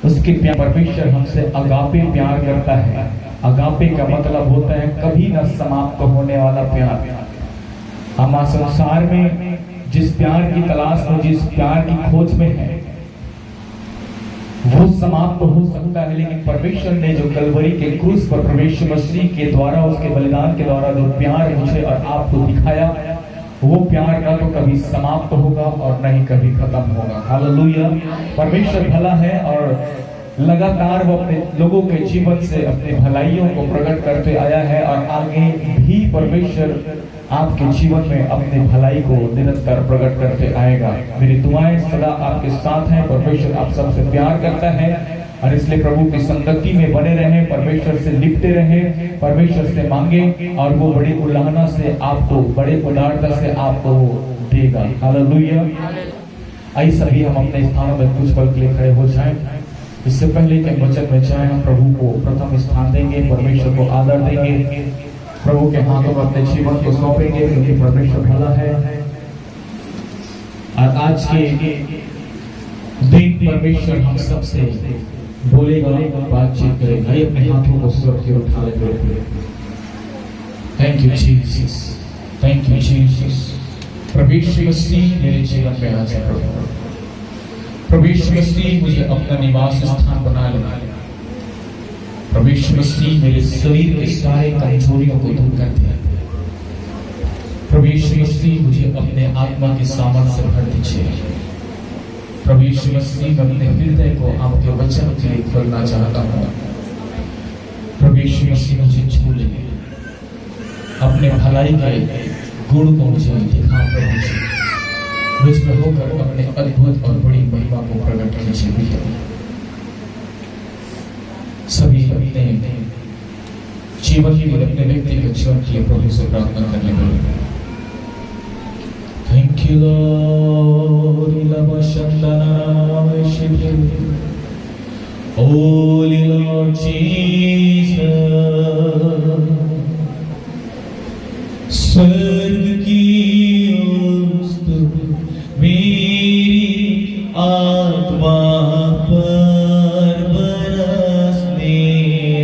उसके प्यार परमेश्वर हमसे अगापे प्यार करता है। अगापे का मतलब होता है कभी न समाप्त होने वाला प्यार। हम संसार में जिस प्यार की तलाश में, जिस प्यार की खोज में है, वो समाप्त हो सकता है, लेकिन परमेश्वर ने जो कलवरी के क्रूस पर परमेश्वर मसीह के द्वारा, उसके बलिदान के द्वारा जो प्यार मुझे और आपको दिखाया, वो प्यार ना तो कभी समाप्त होगा और न ही कभी खत्म होगा। हालेलुया। परमेश्वर भला है और लगातार वो अपने लोगों के जीवन से अपने भलाइयों को प्रकट करते आया है और आगे भी परमेश्वर आपके जीवन में अपने भलाई को निरंतर प्रकट करते आएगा। मेरी दुआएं सदा आपके साथ हैं। परमेश्वर आप सबसे प्यार करता है और इसलिए प्रभु की संगति में बने रहें, परमेश्वर से लिपटे रहें, परमेश्वर से मांगे और वो बड़ी उल्लाहना से आपको, बड़े उदारता से आपको देगा। हालेलुया। आइए सभी हम अपने स्थानों में कुछ पल के लिए खड़े हो जाएं। इससे पहले कि वचन में जाएं, हम प्रभु को प्रथम स्थान देंगे, परमेश्वर को आदर देंगे, प्रभु के हाथों में अपने जीवन को सौंपेंगे, क्योंकि परमेश्वर भला है। और आज के दिन परमेश्वर हम सबसे बोलेगा, बातचीत करेगा। आइए अपने हाथों को स्वर की उठा लेंगे। Thank you Jesus, thank you Jesus. परमेश्वर मसीह मेरे जीवन में आज है। परमेश्वर मसीह मुझे अपना निवास स्थान बना ले। परमेश्वर मसीह मेरे शरीर के सारे कमजोरियों को दूर कर दे। परमेश्वर मसीह मुझे अपने आत्मा के सामर्थ्य से भर दीजिए। परमेश्वर मसीह मैं अपने हृदय को आपके वचन के लिए खोलना चाहता हूँ। परमेश्वर मसीह मुझे छू ले, अपने भलाई के गुण को मुझे दिखा दीजिए, मुझ में होकर अपने अद्भुत और बड़ी महिमा को प्रकट कीजिए। सभी अपने जीवन की, अपने व्यक्तिगत जीवन की प्रभु से प्रार्थना करने लगे। Thank you Lord, Holi Lord Jesus. स्वर्ग की मेरी आत्मा पर बरसने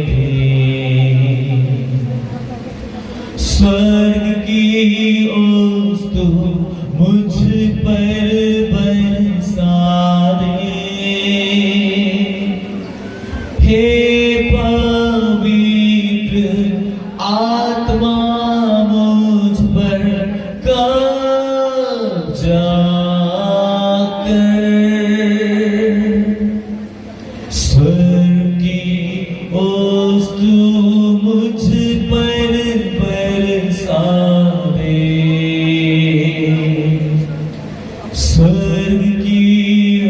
दे, स्वर्ग की ओस्तु मुझ पर बरसा दे। हे पवित्र आत्मा मुझ पर कब्जा कर, स्वर्ग की ओस्तु मुझ पर बरसा दे। स्वर्ग की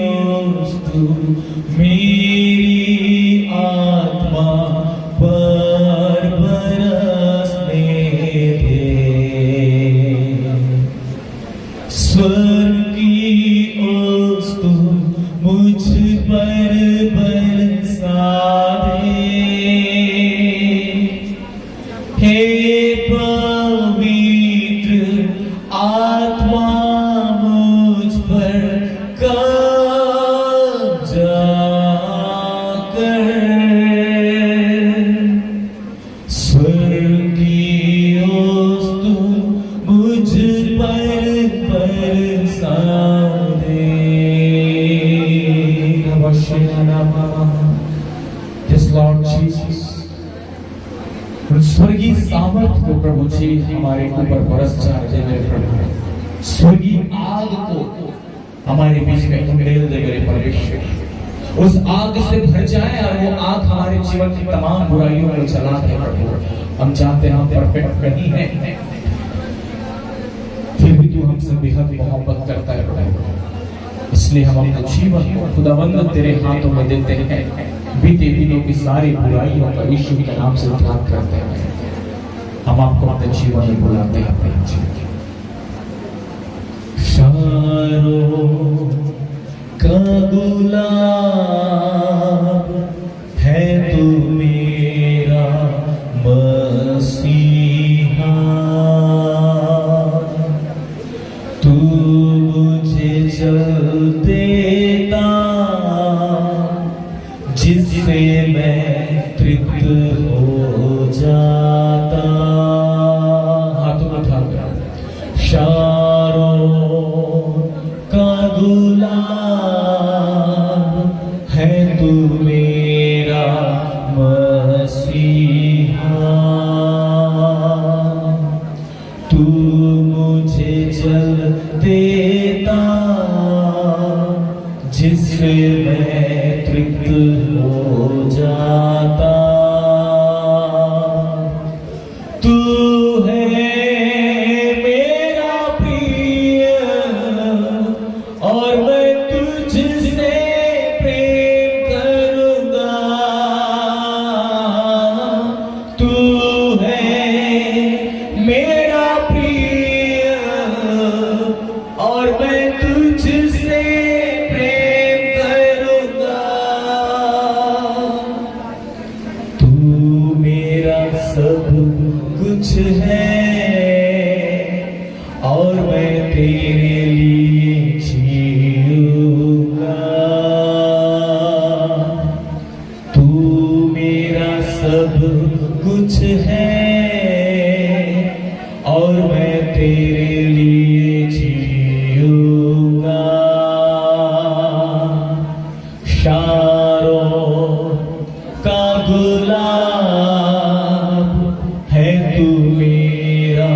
ओस्तु मेरी आत्मा पर बरसने दे। स्वर्ग की ओस्तु मुझ पर बरसा दे। हे पवित्र आत्मा मुझ पर कब्जा कर, स्वर्ग की ओस्तु मुझ पर बरसा दे। Yes, Lord Jesus, स्वर्गीय सामर्थ को प्रभु जी हमारे ऊपर बरस जाए मेरे प्रभु। स्वर्गीय आग को हमारे बीच में उंडेल दे मेरे परमेश्वर। उस आग से भर जाए और वो आग हमारे जीवन की तमाम बुराइयों को जला दे प्रभु। हम जानते हैं हम परफेक्ट नहीं है, फिर भी तू हमसे बेहद मोहब्बत करता है प्रभु। इसलिए हम अपने जीवन को खुदावंद तेरे हाथों में देते हैं। बीते दिनों की सारी बुराइयों का यीशु के नाम से उद्धार करते हैं। हम आपको अपने जीवन में बुलाते हैं। शारों का गुलाब है तू मेरा मसीहा, तू मुझे जल देता जिससे मैं तृप्त हो जाता। हाथों को उठाकर शारों का गुलाब है तू मेरा मसीहा, तू मुझे जल देता जिससे मैं तृप्त हो जाता। तू है मेरा प्रिय और मैं तुझसे प्रेम करूंगा। तू है मेरा प्रिय और मैं तुझसे प्रेम करूंगा। तू मेरा सब कुछ है और मैं तेरे लिए जीऊंगा। तू मेरा सब कुछ है और मैं तेरे लिए जीऊंगा। शारों का गुलाब है तू मेरा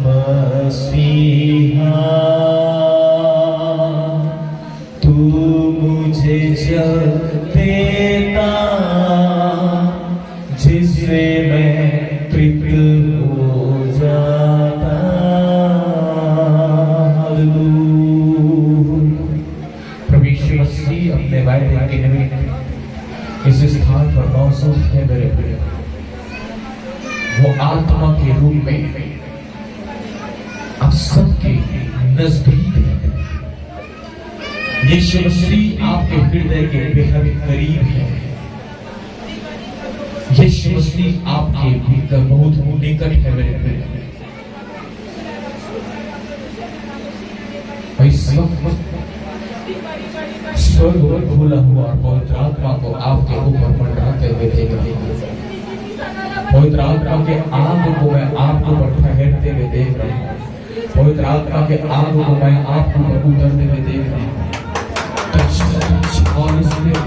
मसीहा, तू मुझे जल देता जिससे मैं तृप्त हो जाता। प्रभु यीशु मसीह अपने वायदे के निमित्त इस स्थान पर मौजूद है मेरे प्रिय। वो आत्मा के रूप में आप सबके नजदीक है। यीशु मसीह आपके हृदय के बेहद करीब है। यीशु मसीह आपके भीतर बहुत निकट है मेरे प्रिय। इस वक्त स्वर्ग खुला हुआ और पवित्र आत्मा को आपके ऊपर मंडराते हुए देख रहे हैं। पवित्र आत्मा के आग को मैं आपके ऊपर ठहरते हुए देख रहा हूँ। पवित्र आत्मा के आग को मैं आपके ऊपर उतरते हुए देख रहा हूँ। Touch Holy Spirit,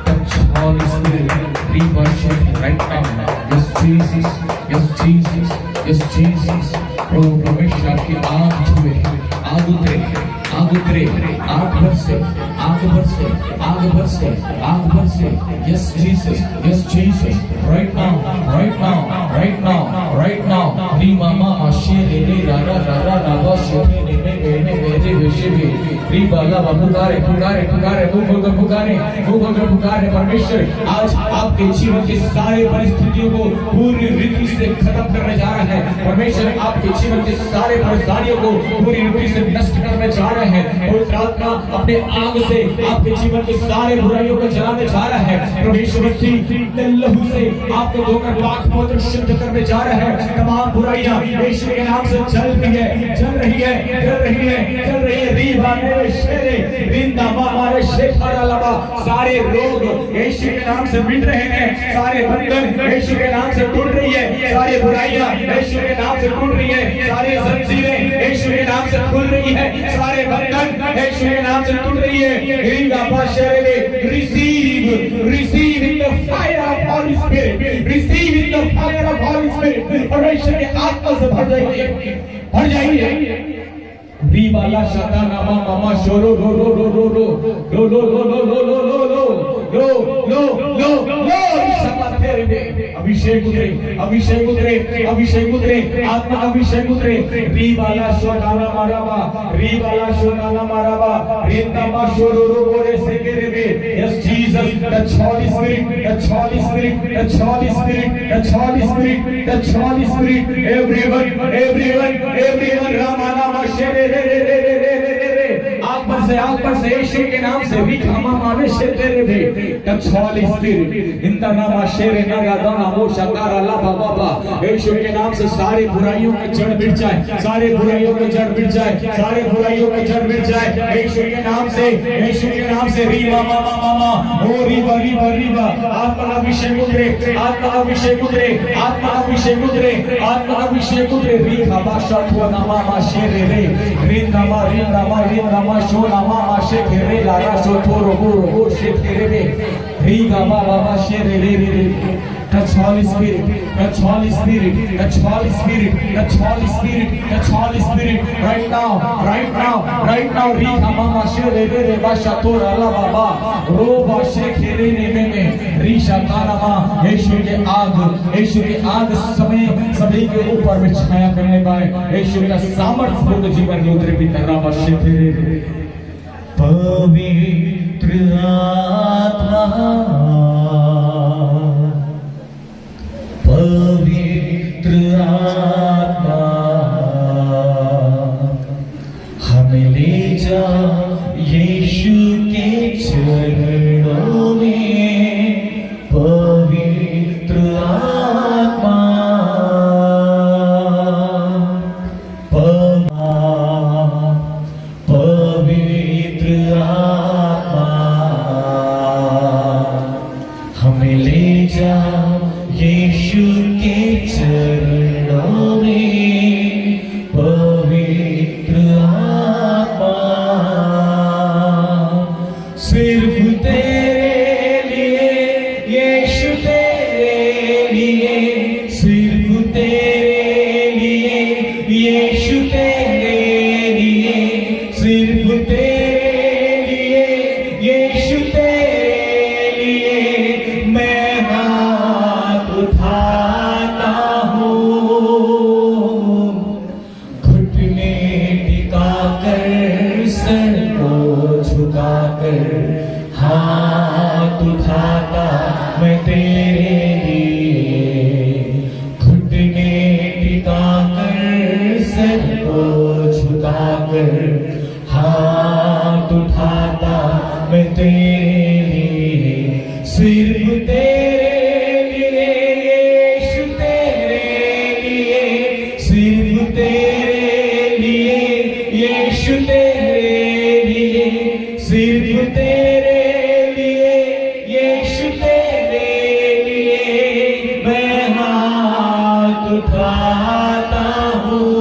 touch Holy Spirit, re-worship right now. Yes Jesus, yes Jesus, yes Jesus. प्रभु परमेश्वर आपकी आग छुए, आग उतरे, आग उतरे, आग बरसे, आग बरसे, आग बरसे, आग बरसे। Yes Jesus, yes Jesus. Right now, right now, right now, right now. री मामा आशे रे रे रारा रारा रावा शेरे रे रे मेरे मेरे विशेबे। री बाला पुकारे पुकारे पुकारे भूगोल पुकारे। परमेश्वर आज आपके जीवन के सारे परिस्थितियों को पूरी रीति से खत्म करने जा रहा है। परमेश्वर आपके जीवन के सारे परेशानियों को पूरी रीति से नष्ट करने जा रहे हैं। पवित्र आत्मा अपने आग से आपके जीवन के सारे बुराइयों को जलाने जा रहा है। परमेश्वर के लहू से आपको धोकर पाक पवित्र शुद्ध करने जा रहा है। तमाम बुराइयां यीशु के नाम से जल रही है, जल रही है, जल रही है, जल रही है। रीबा मेरे शेरे रिंदा मारे शेखरा लबा। सारे रोग यीशु के नाम से मिट रहे हैं। सारे बंधन यीशु के नाम से टूट रही है। सारी बुराइयां यीशु के नाम से टूट रही है। सारे जंजीरें यीशु के नाम से खुल रही है। सारे बंधन यीशु के नाम से टूट रही है। रिंदा पाशरे receive receive in the fire of Holy Spirit, receive in the fire of Holy Spirit. परमेश्वर के आत्मा से भर जाइए, भर जाइए। रीबाला शाता नामा मामा शोरो रो रो रो रो रो रो रो रो रो रो रो रो रो लो लो लो लो। अभिषेक उतरे, अभिषेक उतरे, अभिषेक उतरे, आत्मा अभिषेक उतरे। रीबाला शोनाना माराबा, रीबाला शोनाना माराबा, रिंदामा शोरो रो बोरे सेकेरे बे। Yes Jesus, touch Holy Spirit, touch Holy Spirit, touch Holy Spirit, touch Holy Spirit, touch Holy Spirit. Everyone, everyone, everyone. Ramana ma shere re re re re re re re। आग बरसे से आत्मा से यीशु के नाम से भी खामा मावे से तेरे भी touch Holi spirit in the नाम शेरे नगा दाना वो शतारा ला बाबा यीशु के नाम से सारी बुराइयों का जड़ मिट जाए, सारे बुराइयों का जड़ मिट जाए, सारे बुराइयों का जड़ मिट जाए यीशु के नाम से, यीशु के नाम से रीवा मामा मामा ओ रीवा रीवा रीवा आत्मा अभिषेक उतरे, आत्मा अभिषेक उतरे, आत्मा अभिषेक उतरे, आत्मा अभिषेक उतरे री खाबा शत्व नामा मा शेरे रे री नामा शो नामा मा शेखे रे लारा शो थोरो गो शेखे रे री गामा बाबा शेरे रे रे touch Holy Spirit, touch Holy Spirit, touch Holy Spirit, touch Holy Spirit, touch Holy Spirit right now, right now, right now री खामा मा शेरे रे रे बा शतोरा ला बाबा रो बा शेखे रे ने में री शताना मा यीशु के आग समय सभी के ऊपर में छाया करने पाए, यीशु का सामर्थ्य पूर्ण जीवन में उतरे पिता रामा शेखे रे पवित्र आत्मा, पवित्र आत्मा हमें ले जा यीशु के चरणों में, पवित्र आत्मा, पवित्र आत्मा हमें ले जा यीशु के चरणों में, पवित्र आत्मा सिर्फ तेरे लिए, यीशु तेरे लिए, सिर्फ तेरे लिए, यीशु तेरे लिए, सिर्फ तेरे लिए, यीशु तेरे लिए मैं हाथ उठाता हूँ, घुटने टिकाकर सर को झुकाकर हाथ उठाता मैं तेरे लिए, घुटने टिकाकर सर को झुकाकर हाथ उठाता मैं तेरे लिए, सिर्फ तेरे लिए, यीशु तेरे लिए, सिर्फ तेरे लिए, यीशु तेरे लिए, सिर्फ तेरे लिए, यीशु तेरे लिए मैं हाथ उठाता हूँ,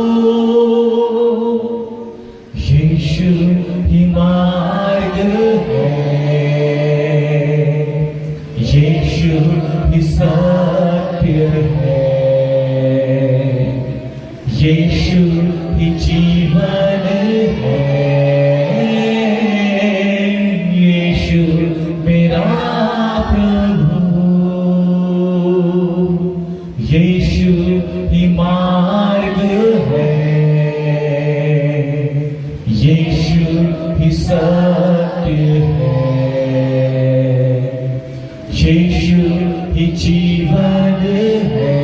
यीशु ही मार्ग है, यीशु ही सत्य है, यीशु ही जीवन है, यीशु मेरा प्रभु, यीशु ही मार्ग है, यीशु ही सत्य है, यीशु ही जीवन है,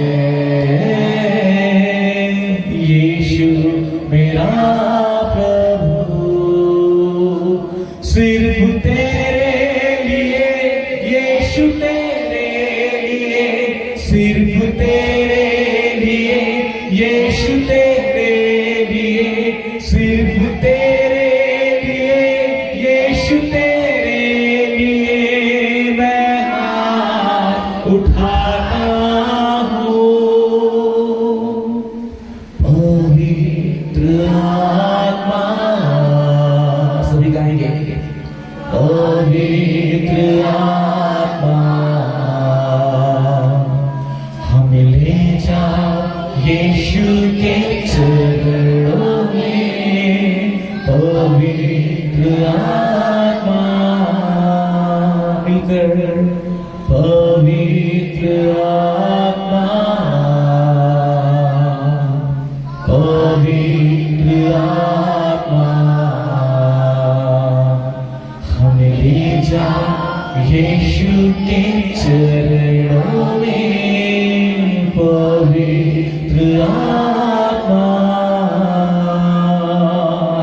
यीशु मेरा प्रभु, सिर्फ तेरे लिए, यीशु तेरे लिए, सिर्फ तेरे लिए, यीशु तेरे लिए, सिर्फ तेरे लिए, यीशु तेरे लिए मैं हाथ उठाता हूँ, पवित्र आत्मा सभी गाएंगे, पवित्र आत्मा हमें ले जा यीशु के चरणों में, पवित्र आत्मा मिलकर, पवित्र आत्मा, पवित्र आत्मा हमें ले जा यीशु के चरणों में, पवित्र आत्मा।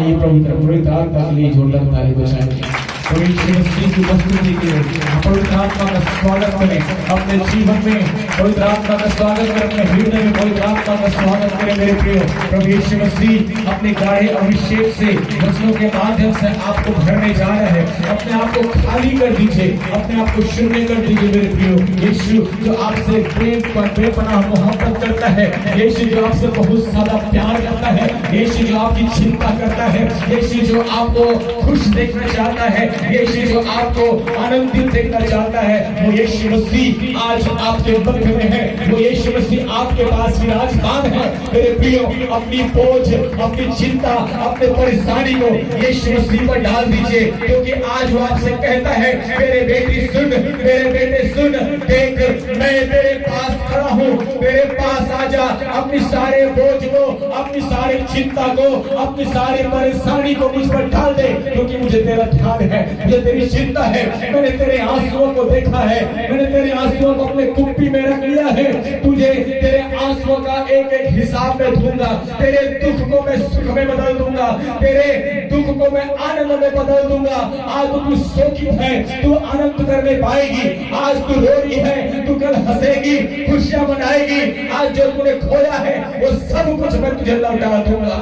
ये पवित्र आत्मा के लिए जोरदार ताली बजाएंगे। पवित्र मसीह की उपस्थिति के लिए पवित्र आत्मा का स्वागत करें अपने जीवन में, पवित्र आत्मा का स्वागत करें अपने हृदय में, पवित्र आत्मा का स्वागत करें मेरे प्रियो। प्रभु यीशु मसीह अपने गाढ़े अभिषेक से वचनों के माध्यम से आपको भरने जा रहा है। अपने आप को खाली कर दीजिए, अपने आप को शून्य कर दीजिए मेरे प्रियो। यीशु जो आपसे प्रेम पर बेपनाह मोहब्बत करता है, यीशु जो आपसे बहुत ज्यादा प्यार करता है, यीशु जो आपकी चिंता करता है, यीशु जो आपको खुश देखना चाहता है, यीशु जो आपको आनंदित देखना चाहता है, वो यीशु मसीह आज आपके मध्य में है। वो यीशु मसीह आपके पास विराजमान है मेरे प्रियो। अपनी बोझ, अपनी चिंता, अपने परेशानी को यीशु मसीह पर डाल दीजिए, क्योंकि आज वो आपसे कहता है, मेरे बेटी सुन, मेरे बेटे सुन, देख मैं तेरे पास खड़ा हूँ, तेरे पास आजा। अपनी सारे बोझ को, अपनी सारी चिंता को, अपनी सारी परेशानी को मुझ पर डाल दे, क्योंकि मुझे तेरा ध्यान है, मुझे तेरी चिंता है। मैंने तेरे आंसुओं को देखा है, मैंने तेरे आंसुओं को अपने कुप्पी में रख लिया है। तुझे तेरे आंसुओं का एक एक हिसाब में दूंगा, तेरे दुख को मैं सुख में बदल दूंगा, तेरे दुख को मैं आनंद में बदल दूंगा। आज तू शोकित है, तू आनंद करने पाएगी। आज तू रो रही है, तू कल हंसेगी, खुशियां मनाएगी। आज जो तूने खोया है वो सब कुछ मैं तुझे लौटा दूंगा।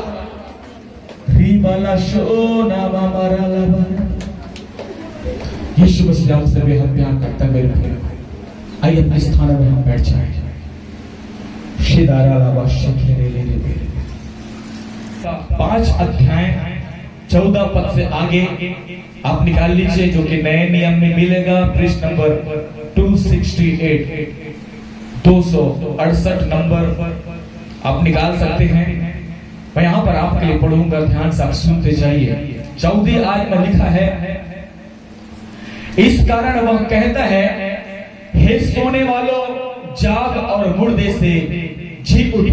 यीशु मसीह आपसे बेहद प्यार करता है मेरे भाई। आइए अपने स्थान में हम बैठ जाएं। 5 अध्याय 14 पद से आगे आप निकाल लीजिए, जो कि नए नियम में मिलेगा। पृष्ठ नंबर 268, 268 नंबर आप निकाल सकते हैं। मैं यहाँ पर आपके लिए पढ़ूंगा, ध्यान से आप सुनते जाइए। 14 आयत में लिखा है, इस कारण वह कहता है, हे सोने वालों जाग और मुर्दे से जी उठ,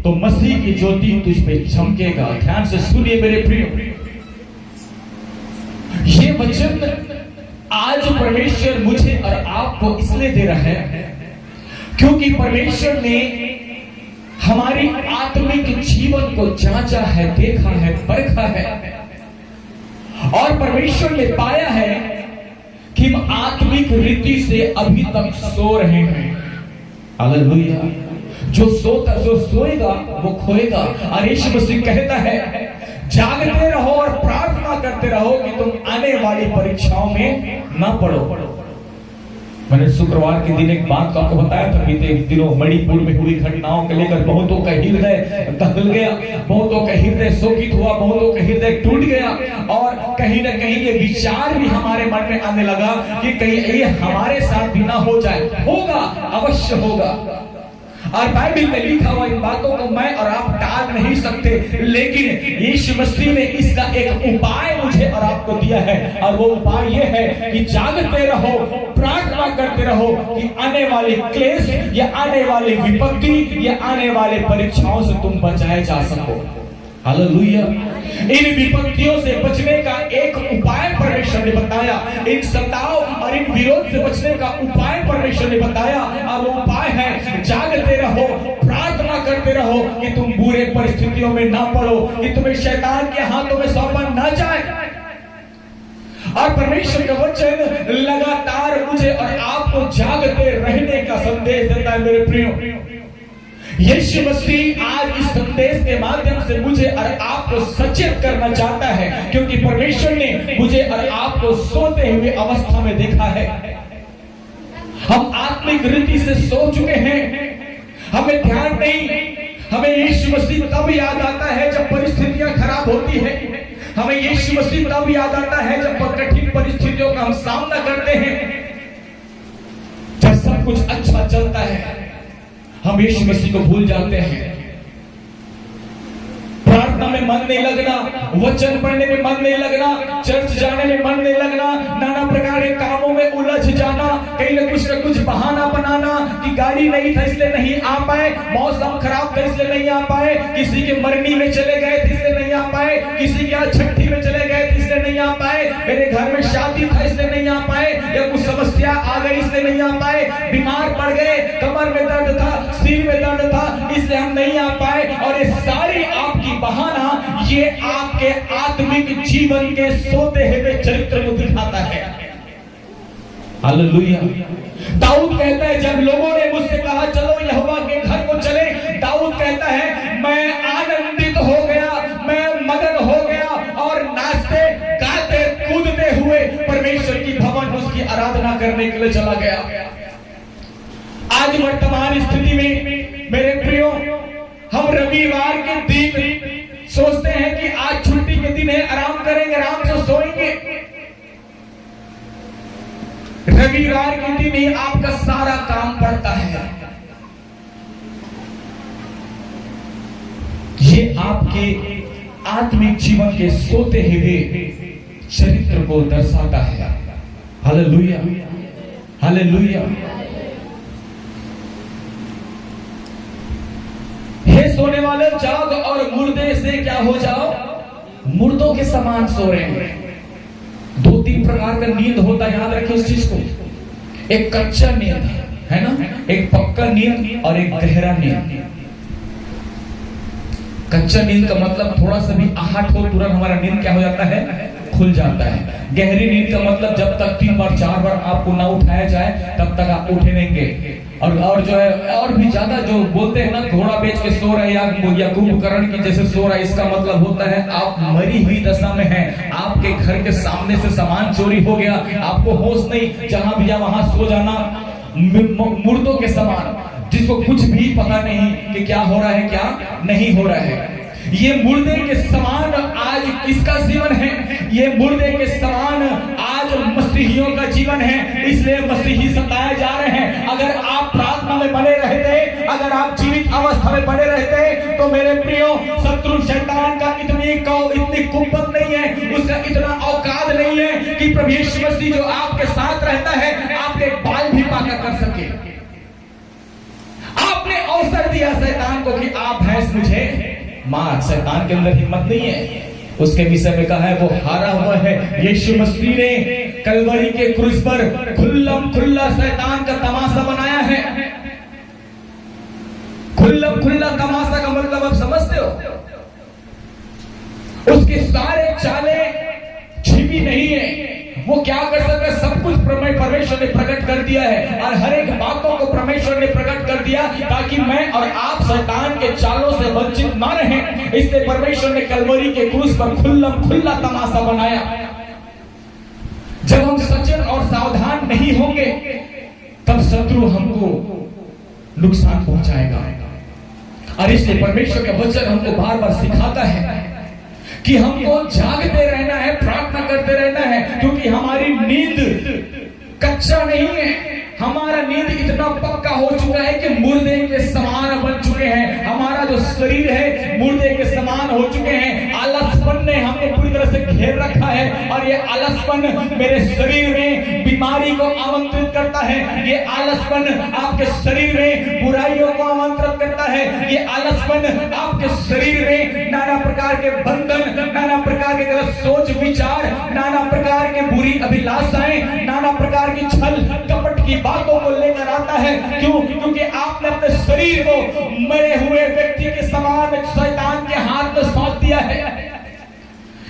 तो मसीह की ज्योति तुझ पे चमकेगा। ध्यान से सुनिए मेरे प्रियो, ये वचन आज परमेश्वर मुझे और आपको इसलिए दे रहा है क्योंकि परमेश्वर ने हमारी आत्मिक जीवन को जांचा है, देखा है, परखा है, और परमेश्वर ने पाया है कि हम आत्मिक रीति से अभी तक सो रहे हैं। हालेलुया। जो सोएगा वो खोएगा। और यीशु मसीह कहता है, जागते रहो और प्रार्थना करते रहो कि तुम आने वाली परीक्षाओं में न पड़ो। मैंने शुक्रवार के दिन एक बात आपको बताया था, बीते दिनों मणिपुर में हुई घटनाओं को लेकर बहुतों का हृदय दहल गया, बहुतों का हृदय शोकित हुआ, बहुतों का हृदय टूट गया, और कहीं न कहीं ये विचार भी हमारे मन में आने लगा कि कहीं ये हमारे साथ भी ना हो जाए। होगा, अवश्य होगा। और बाइबल में लिखा हुआ इन बातों को मैं और आप टाल नहीं सकते, लेकिन यीशु मसीह ने इसका एक उपाय मुझे और आपको दिया है, और वो उपाय ये है कि जागते रहो, प्रार्थना करते रहो कि आने वाले क्लेश या आने वाली विपत्ति या आने वाले परीक्षाओं से तुम बचाए जा सको। हालेलुया। इन विपत्तियों से बचने का एक उपाय परमेश्वर ने बताया, इन सताव और इन विरोध से बचने का उपाय परमेश्वर ने बताया, और वो उपाय है जागते रहो, प्रार्थना करते रहो कि तुम बुरे परिस्थितियों में ना पड़ो, कि तुम्हें शैतान के हाथों में सौंपा ना जाए। और परमेश्वर का वचन लगातार मुझे और आपको जागते रहने का संदेश देता है मेरे प्रियो। यीशु मसीह आज इस संदेश के माध्यम से मुझे और आपको सचेत करना चाहता है, क्योंकि परमेश्वर ने मुझे और आपको सोते हुए अवस्था में देखा है। हम आत्मिक रीति से सो चुके हैं, हमें ध्यान नहीं। हमें यीशु मसीह तब याद आता है जब परिस्थितियां खराब होती है, हमें यीशु मसीह तब याद आता है जब कठिन परिस्थितियों का हम सामना करते हैं। जब सब कुछ अच्छा चलता है हम यीशु मसीह को भूल जाते हैं। प्रार्थना में मन नहीं लगना, वचन पढ़ने में मन नहीं लगना, चर्च जाने में मन नहीं लगना, नाना प्रकार के कामों में उलझ जाना, कहीं न कुछ बहाना बनाना कि गाड़ी नहीं था इसलिए नहीं आ पाए, मौसम खराब था इसलिए नहीं आ पाए, किसी के मरनी में चले गए थे इसलिए नहीं आ पाए, किसी के यहाँ छठी में चले गए थे इसलिए नहीं आ पाए, मेरे घर में शादी था इसलिए नहीं आ पाए, या कुछ समस्या आ गई इसलिए नहीं आ पाए, बीमार पड़ गए, कमर में दर्द था, सिर में दर्द था, इसलिए हम नहीं आ पाए। और ये सारी आपकी बहाना ये आपके आत्मिक जीवन के सोते हुए चरित्र को दिखाता है। हालेलुया। दाऊद कहता है जब लोगों ने मुझसे कहा चलो यहोवा के घर को चले, दाऊद कहता है मैं आनंदित हो गया, मैं मगन हो गया और नाचते गाते कूदते हुए परमेश्वर की भवन उसकी आराधना करने के लिए चला गया। आज वर्तमान स्थिति में मेरे प्रियो, हम रविवार के दिन सोचते हैं कि आज छुट्टी के दिन है, आराम करेंगे, आराम से सोएंगे। रविवार के दिन ही आपका सारा काम पड़ता है। ये आपके आत्मिक जीवन के सोते हुए चरित्र को दर्शाता है। Hallelujah, hallelujah. हे सोने वाले जाग और मुर्दे से क्या हो जाओ, मुर्दों के समान सो रहे हैं। दो तीन प्रकार का नींद होता है, याद रखिए इस चीज को। एक कच्चा नींद है ना, एक पक्का नींद और एक गहरा नींद। कच्चा नींद का मतलब थोड़ा सा भी आहट हो तुरंत हमारा नींद क्या हो जाता है, खुल जाता है। गहरी नींद का मतलब जब तक 3 बार 4 बार आपको ना उठाया जाए तब तक आप उठे रहेंगे। और जो है और भी ज्यादा जो बोलते हैं ना, घोड़ा बेच के सो रहे या कुंभकर्ण की जैसे सो रहा है, इसका मतलब होता है आप मरी हुई दशा में हैं। आपके घर के सामने से सामान चोरी हो गया, आपको होश नहीं, जहां भी वहां सो जाना, मुर्दों के समान, जिसको कुछ भी पता नहीं कि क्या हो रहा है क्या नहीं हो रहा है। ये मुर्दे के समान आज किसका जीवन है? ये मुर्दे के समान आज मसीहियों का जीवन है। इसलिए मसीही सताए जा रहे हैं। अगर आप प्रार्थना में बने रहते, अगर आप जीवित अवस्था में बने रहते, तो मेरे प्रियो, शत्रु शैतान का इतनी कुव्वत नहीं है, उसका इतना औकात नहीं है कि प्रभु यीशु मसीह जो आपके साथ रहता है आपके बाल भी पाका कर सके। आपने अवसर दिया शैतान को कि आप भैंस मुझे मार। शैतान के अंदर हिम्मत नहीं है। उसके विषय में कहा है वो हारा हुआ है। यीशु मसीह ने कलवरी के क्रूस पर खुल्लम खुल्ला शैतान का तमाशा बनाया है। खुल्लम खुल्ला तमाशा का मतलब आप समझते हो? उसके सारे चाले छिपी नहीं है। वो क्या कर सकता है? सब कुछ परमेश्वर ने प्रकट कर दिया है और हर एक बातों को परमेश्वर ने प्रकट कर दिया ताकि मैं और आप शैतान के चालों से वंचित ना रहें। इसलिए परमेश्वर ने कलवरी के क्रूस पर खुल्लम खुल्ला तमाशा बनाया। जब हम सचेत और सावधान नहीं होंगे तब शत्रु हमको नुकसान पहुंचाएगा। और इसलिए परमेश्वर का वचन हमको बार बार सिखाता है कि हमको जागते रहना है, प्रार्थना करते रहना है, क्योंकि हमारी नींद कच्चा नहीं है। हमारा नींद इतना पक्का हो चुका है कि मुर्दे के समान बन चुके हैं। हमारा जो शरीर है मुर्दे के समान हो चुके हैं। आलसपन ने हमें पूरी तरह से घेर रखा है और ये आलसपन मेरे शरीर में बीमारी को आमंत्रित करता है। ये आलसपन आपके शरीर में बुराइयों को आमंत्रित करता है। ये आलसपन आपके शरीर में नाना प्रकार के बंधन, नाना प्रकार के गलत सोच विचार, नाना प्रकार के बुरी अभिलाषाएं, नाना प्रकार की छल कपट की बातों को लेकर आता है। क्यों? क्योंकि आपने अपने शरीर को मरे हुए व्यक्ति के समान शैतान के हाथ में सौंप दिया है।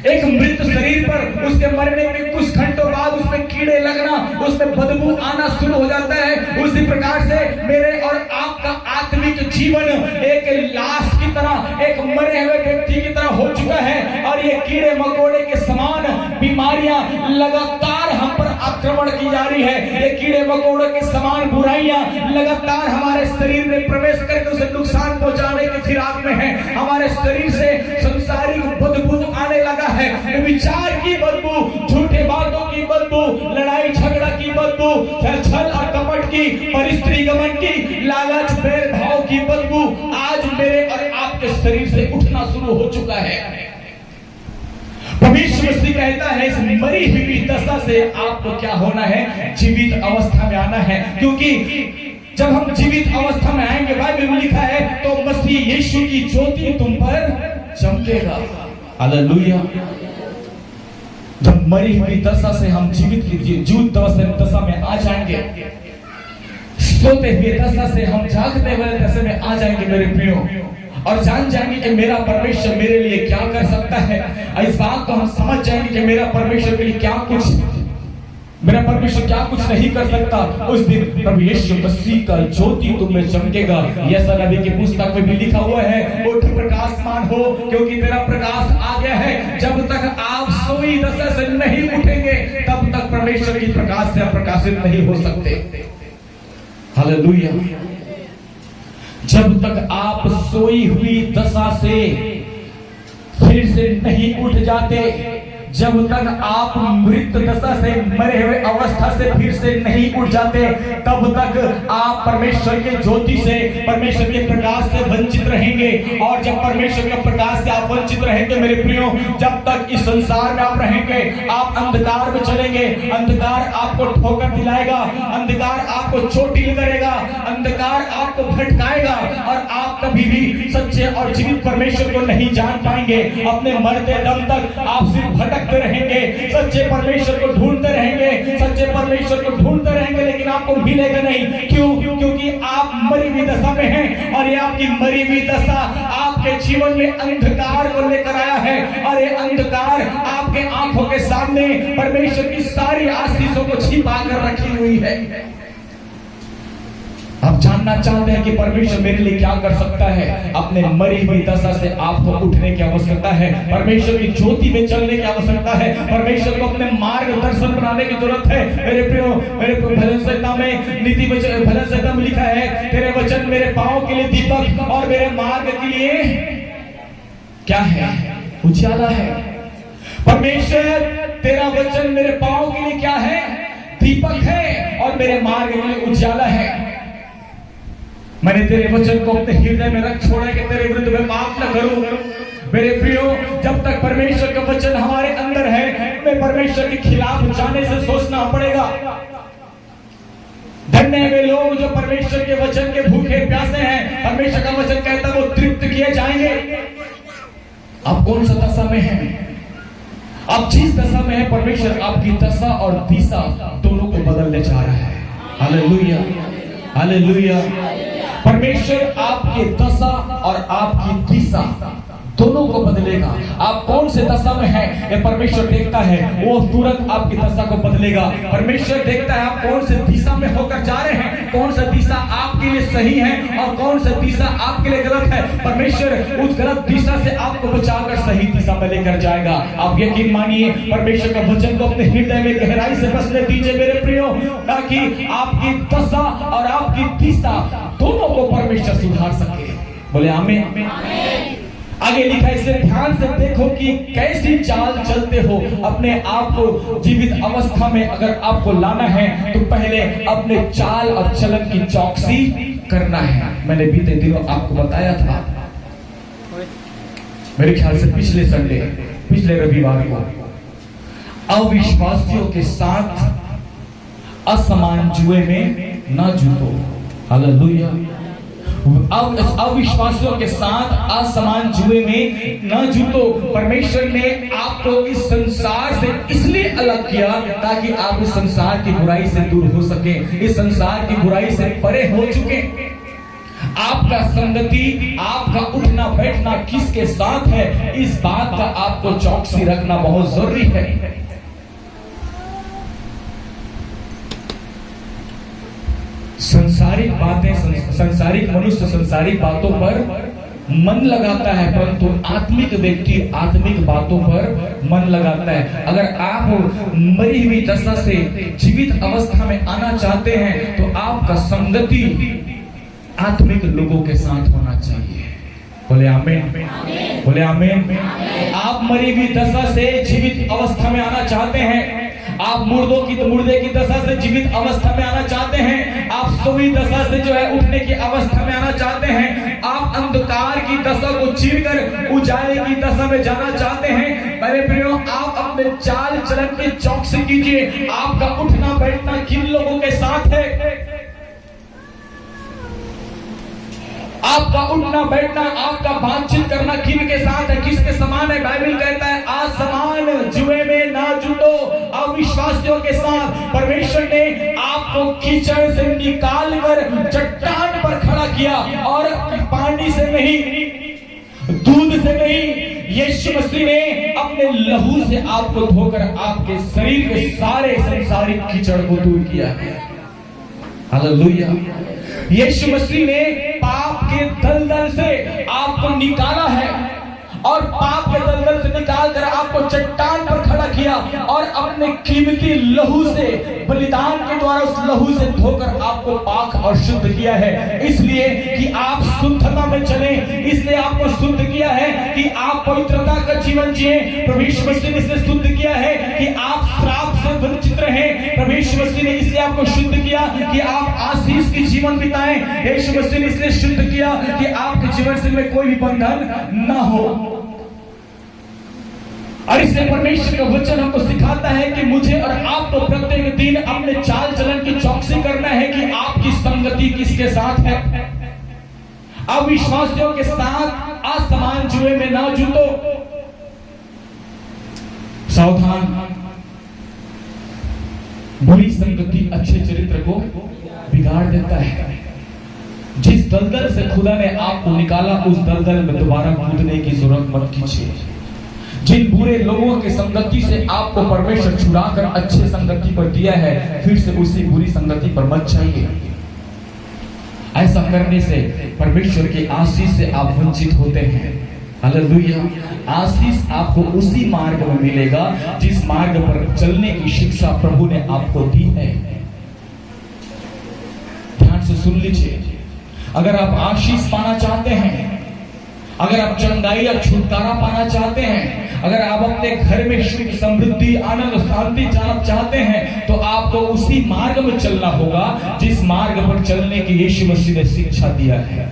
एक मृत शरीर पर उसके मरने के कुछ घंटों बाद उसमें कीड़े लगना, उसमें बदबू आना शुरू हो जाता है। उसी प्रकार से मेरे और आपका आत्मिक जीवन एक लाश की तरह, एक मरे हुए व्यक्ति की तरह हो चुका है और ये कीड़े मकोड़े के समान बीमारियां लगातार हम पर आक्रमण की जा रही है। ये कीड़े मकोड़े के समान बुराइयां लगातार हमारे शरीर में प्रवेश करके उसे नुकसान पहुंचाने के फिराक में है। हमारे शरीर से संसारिक बदबू आने लगा है, विचार की बदबू, झूठे बातों की बदबू, लड़ाई झगड़ा की बदबू, छल और कपट की, परिस्त्री गमन की, लालच भेदभाव की बदबू आज मेरे और आपके शरीर से उठना शुरू हो चुका है। परमेश्वर मसीह कहता है इस मरी हुई दशा से आपको क्या होना है? जीवित अवस्था में आना है। क्योंकि जब हम जीवित अवस्था में आएंगे, बाइबल में लिखा है, तो मसीह यीशु की ज्योति तुम पर चमकेगा। हालेलुया। जब मरी हुई दशा से हम जीवित दशा में आ जाएंगे, सोते हुए दशा से हम जागते हुए दशा में आ जाएंगे मेरे प्रियो, और जान जाएंगे कि मेरा परमेश्वर मेरे लिए क्या कर सकता है। इस बात को हम समझ जाएंगे कि मेरा परमेश्वर के लिए मेरा परमेश्वर क्या कुछ नहीं कर सकता। उस दिन प्रभु यीशु मसीह का ज्योति तुम में चमकेगा। यशायाह नबी की पुस्तक में भी लिखा हुआ है, उठ प्रकाशमान हो क्योंकि तेरा प्रकाश आ गया है। जब तक आप सोई दशा से नहीं उठेंगे तब तक परमेश्वर की प्रकाश से प्रकाशित नहीं हो सकते। हालेलुया। जब तक आप सोई हुई दशा से फिर से नहीं उठ जाते, जब तक आप मृत दशा से मरे हुए अवस्था से फिर से नहीं उठ जाते, तब तक आप परमेश्वर के ज्योति से, परमेश्वर के प्रकाश से वंचित रहेंगे। और जब परमेश्वर के प्रकाश से आप वंचित रहेंगे मेरे प्रियो, जब तक इस संसार में आप रहेंगे आप अंधकार में चलेंगे। अंधकार आपको ठोकर दिलाएगा, अंधकार आपको चोटिल करेगा, अंधकार आपको भटकाएगा और आप कभी भी सच्चे और जीवित परमेश्वर को नहीं जान पाएंगे। अपने मरते दम तक आप सिर्फ भटकते रहेंगे, सच्चे परमेश्वर को ढूंढते रहेंगे, सच्चे परमेश्वर को ढूंढते रहेंगे, लेकिन आपको मिलेगा नहीं। क्यों? क्योंकि आप मरी हुई दशा में हैं और ये आपकी मरी हुई दशा आपके जीवन में अंधकार को लेकर आया है। और ये अंधकार आपके आंखों के सामने परमेश्वर की सारी आशीषों को छिपा कर रखी हुई है। आप जानना चाहते हैं कि परमेश्वर मेरे लिए क्या कर सकता है। अपने मरी हुई दशा से आपको उठने की आवश्यकता है, परमेश्वर की ज्योति में चलने की आवश्यकता है, परमेश्वर को अपने मार्गदर्शन बनाने की जरूरत है। मेरे प्रियो भजन संहिता में भजन संहिता में लिखा है, तेरे वचन मेरे पांव के लिए दीपक और मेरे मार्ग के लिए क्या है? उजाला है। परमेश्वर तेरा वचन मेरे पांव के लिए क्या है? दीपक है और मेरे मार्ग के लिए उजाला है। मैंने तेरे वचन को अपने हृदय में रख छोड़ा कि तेरे विरुद्ध मैं पाप न करूं। मेरे प्रियो, जब तक परमेश्वर का वचन हमारे अंदर है, हमें परमेश्वर के खिलाफ जाने से सोचना पड़ेगा। धन्य है वे लोग जो परमेश्वर के वचन के भूखे प्यासे हैं। परमेश्वर का वचन कहता है वो तृप्त किए जाएंगे। आप कौन सा दशा में हैं? आप जिस दशा में हैं, परमेश्वर आपकी दशा और दिशा दोनों को बदलने जा रहा है। Hallelujah, hallelujah. परमेश्वर आपके दशा और आपकी दिशा दोनों को बदलेगा। आप कौन से दशा में हैं ये परमेश्वर देखता है, वो तुरंत आपकी दशा को बदलेगा। परमेश्वर देखता है आप कौन से दिशा में होकर जा रहे हैं, कौन सा दिशा आपके लिए सही है और कौन सा दिशा आपके लिए गलत है। परमेश्वर उस गलत दिशा से आपको बचाकर सही दिशा में लेकर जाएगा। आप यकीन मानिए, परमेश्वर का वचन को अपने हृदय में गहराई से बसने दीजिए मेरे प्रियो, ताकि आपकी दशा और आपकी दिशा दोनों को परमेश्वर सुधार सके। बोले आमीन। आगे लिखा है, इसलिए ध्यान से देखो कि कैसी चाल चलते हो। अपने आप को जीवित अवस्था में अगर आपको लाना है तो पहले अपने चाल और चलन की चौकसी करना है। मैंने बीते दिनों आपको बताया था, मेरे ख्याल से पिछले रविवार को, अविश्वासियों के साथ असमान जुए में न जुटो। हालेलुया। अविश्वासियों के साथ असमान जुए में न जुटो। परमेश्वर ने आपको इस संसार से इसलिए अलग किया ताकि आप इस संसार की बुराई से दूर हो सके, इस संसार की बुराई से परे हो चुके। आपका संगति, आपका उठना बैठना किसके साथ है, इस बात का आपको चौकसी रखना बहुत जरूरी है। संसारिक बातें, संसारिक मनुष्य संसारिक बातों पर मन लगाता है, परंतु आत्मिक व्यक्ति आत्मिक बातों पर मन लगाता है। अगर आप मरी हुई दशा से जीवित अवस्था में आना चाहते हैं तो आपका संगति आत्मिक लोगों के साथ होना चाहिए। बोले आमीन, बोले आमीन। आप मरी हुई दशा से जीवित अवस्था में आना चाहते हैं, आप मुर्दे की दशा से जीवित अवस्था में आना चाहते हैं, आप सोई दशा से जो है उठने की अवस्था में आना चाहते हैं, आप अंधकार की दशा को चीरकर उजाले की दशा में जाना चाहते हैं। मेरे प्रियो, आप अपने चाल चलन की चौकसी कीजिए। आपका उठना बैठना किन लोगों के साथ है? आपका उठना बैठना, आपका बातचीत करना किन के साथ है, किसके समान है? बाइबल कहता है आसमान जुए में ना जुटो। अविश्वासियों के साथ परमेश्वर ने आपको कीचड़ से निकाल कर चट्टान पर खड़ा किया, और पानी से नहीं, दूध से नहीं, यीशु मसीह ने अपने लहू से आपको धोकर आपके शरीर के सारे संसारिक कीचड़ को दूर किया है। हालेलुया। यीशु मसीह ने पाप के दलदल से आपको निकाला है, और पाप के दलदल से निकालकर आपको चट्टान पर खड़ा किया, और अपने कीमती लहू से, बलिदान के द्वारा उस लहू से धोकर आपको पाक और शुद्ध किया है, इसलिए कि आप शुद्धता में चले, इसलिए आपको शुद्ध किया है कि आप पवित्रता का जीवन जिए। प्रभु यीशु मसीह ने इसलिए शुद्ध किया है कि आप श्राप से वंचित रहें। प्रभु यीशु मसीह ने इसलिए आपको शुद्ध किया कि आप आशीष की जीवन बिताएं। यीशु मसीह ने इसलिए शुद्ध किया कि आपके जीवन से में कोई भी बंधन ना हो। और इसलिए परमेश्वर का वचन हमको सिखाता है कि मुझे और आपको प्रत्येक दिन अपने चाल चलन की चौकसी करना है कि आपकी संगति किसके साथ है। अविश्वासियों के साथ असमान जुए में ना जुटो। सावधान, बुरी संगति अच्छे चरित्र को बिगाड़ देता है। जिस दलदल से खुदा ने आपको निकाला, उस दलदल में दोबारा कूदने की जरूरत मत कीजिए। जिन बुरे लोगों की संगति से आपको परमेश्वर छुड़ाकर अच्छे संगति पर दिया है, फिर से उसी बुरी संगति पर मत जाइए। ऐसा करने से परमेश्वर की आशीष से आप वंचित होते हैं। हालेलुया। आशीष आपको उसी मार्ग में मिलेगा जिस मार्ग पर चलने की शिक्षा प्रभु ने आपको दी है। ध्यान से सुन लीजिए। अगर आप आशीष पाना चाहते हैं, अगर आप चंगाई या छुटकारा पाना चाहते हैं, अगर आप अपने घर में सुख, समृद्धि, आनंद, शांति जानना चाहते हैं, तो आपको उसी मार्ग में चलना होगा जिस मार्ग पर चलने की यीशु मसीह ने शिक्षा दिया है।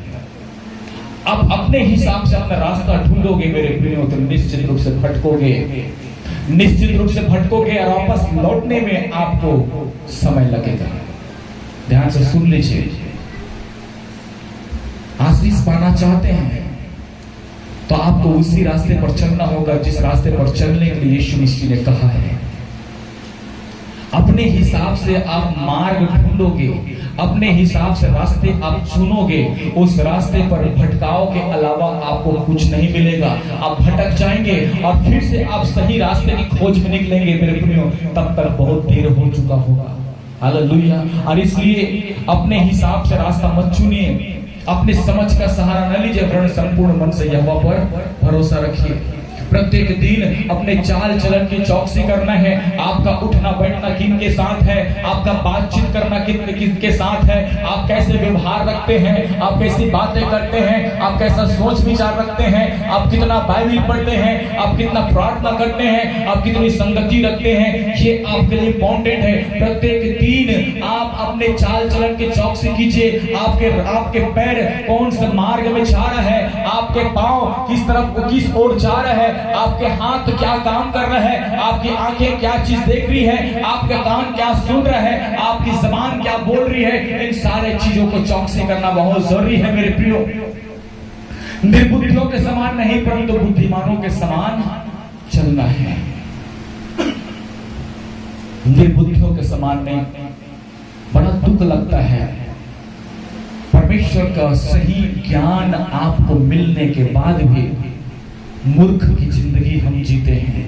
अब अपने हिसाब से अपना रास्ता ढूंढोगे मेरे प्रियो, तो निश्चित रूप से भटकोगे, निश्चित रूप से भटकोगे, और वापस लौटने में आपको समय लगेगा। ध्यान से सुन लीजिए। आशीष पाना चाहते हैं तो आपको उसी रास्ते पर चलना होगा जिस रास्ते पर चलने के लिए यीशु मसीह ने कहा है। अपने हिसाब से आप मार्ग ढूंढोगे, अपने हिसाब से रास्ते आप चुनोगे, उस रास्ते पर भटकाव के अलावा आपको कुछ नहीं मिलेगा। आप भटक जाएंगे और फिर से आप सही रास्ते की खोज में निकलेंगे मेरे प्रियो, तब तक बहुत देर हो चुका होगा। हालेलुया। और इसलिए अपने हिसाब से रास्ता मत चुनिए, अपने समझ का सहारा न लीजिए, वरन संपूर्ण मन से यहोवा पर भरोसा रखिए। प्रत्येक दिन अपने चाल चलन की चौकसी करना है। आपका उठना बैठना किनके साथ है, आपका बातचीत करना किनके साथ है, आप कैसे व्यवहार रखते हैं, आप कैसी बातें करते हैं, आप कैसा सोच विचार रखते हैं, आप कितना बाइबल पढ़ते हैं, आप कितना प्रार्थना करते हैं, आप कितनी संगति रखते हैं, ये आपके लिए इंपॉर्टेंट है। प्रत्येक दिन आप अपने चाल चलन की चौकसी कीजिए। आपके पैर कौन से मार्ग में जा रहा है, आपके पांव किस तरफ किस ओर जा रहा है, आपके हाथ क्या काम कर रहा है, आपकी आंखें क्या चीज देख रही है, आपका कान क्या सुन रहा है, आपकी जबान क्या बोल रही है। इन सारे चीजों को चौकसी करना बहुत जरूरी है मेरे प्रियो। निर्बुद्धियों के समान नहीं, परंतु बुद्धिमानों के समान चलना है। निर्बुद्धियों के समान नहीं। बड़ा दुख लगता है, परमेश्वर का सही ज्ञान आपको मिलने के बाद भी मूर्ख की जिंदगी हम जीते हैं।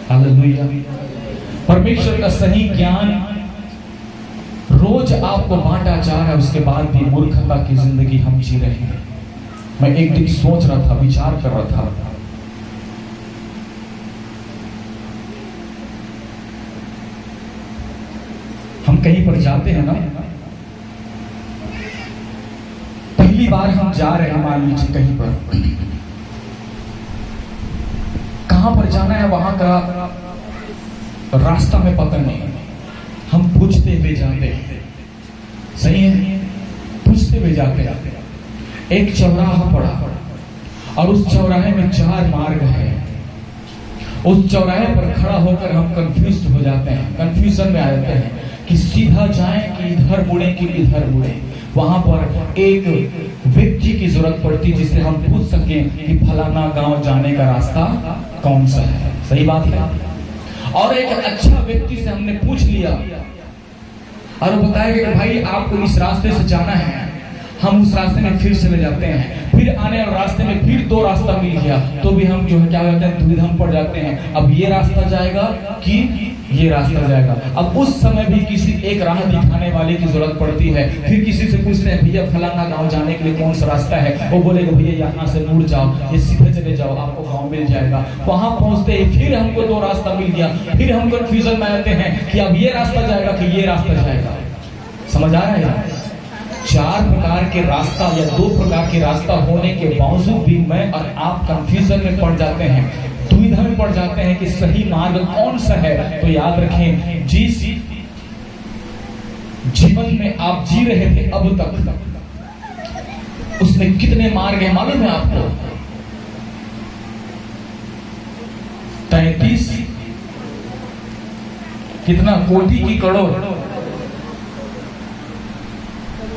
हालेलुया। परमेश्वर का सही ज्ञान रोज आपको बांटा जा रहा है, उसके बाद भी मूर्खता की जिंदगी हम जी रहे हैं। मैं एक दिन सोच रहा था, विचार कर रहा था, हम कहीं पर जाते हैं ना, पहली बार हम जा रहे हैं, मान लीजिए कहीं पर, कहां पर जाना है वहां का रास्ता में पता नहीं, हम पूछते हुए जाते हैं। सही है, पूछते हुए जाते हैं। एक चौराहा पड़ा और उस चौराहे में 4 मार्ग है। उस चौराहे पर खड़ा होकर हम कंफ्यूज हो जाते हैं, कंफ्यूजन में आ जाते हैं कि सीधा जाएं कि इधर मुड़े कि इधर मुड़े। वहां पर एक व्यक्ति की जरूरत पड़ती जिससे हम पूछ सकें कि फलाना गांव जाने का रास्ता कौन सा है। सही बात है। और एक अच्छा व्यक्ति से हमने पूछ लिया और वो बताया कि भाई आपको इस रास्ते से जाना है। हम उस रास्ते में फिर चले जाते हैं, फिर आने वाले रास्ते में फिर 2 रास्ता मिल गया, तो भी हम जो है क्या करते हैं, दुविधा में पड़ जाते हैं। अब ये रास्ता जाएगा कि ये रास्ता जाएगा। अब उस समय भी किसी एक राह दिखाने वाले की जरूरत पड़ती है। फिर किसी से पूछते हैं भैया फलाना गांव जाने के लिए कौन सा रास्ता है, वो बोलेगा भैया यहाँ से मुड़ जाओ, ये सीधे चले जाओ, आपको गांव मिल जाएगा। वहां पहुंचते ही फिर हमको 2 रास्ता मिल गया, फिर हम कंफ्यूजन में आते हैं कि अब ये रास्ता जाएगा कि ये रास्ता जाएगा। समझ आ रहा है यार? 4 प्रकार के रास्ता या 2 प्रकार के रास्ता होने के बावजूद भी मैं और आप कंफ्यूजन में पड़ जाते हैं, दुविधा में पड़ जाते हैं कि सही मार्ग कौन सा है। तो याद रखें, जिस जीवन में आप जी रहे थे अब तक, उसमें कितने मार्ग है मालूम है आपको? 33 कितना कोटि की करोड़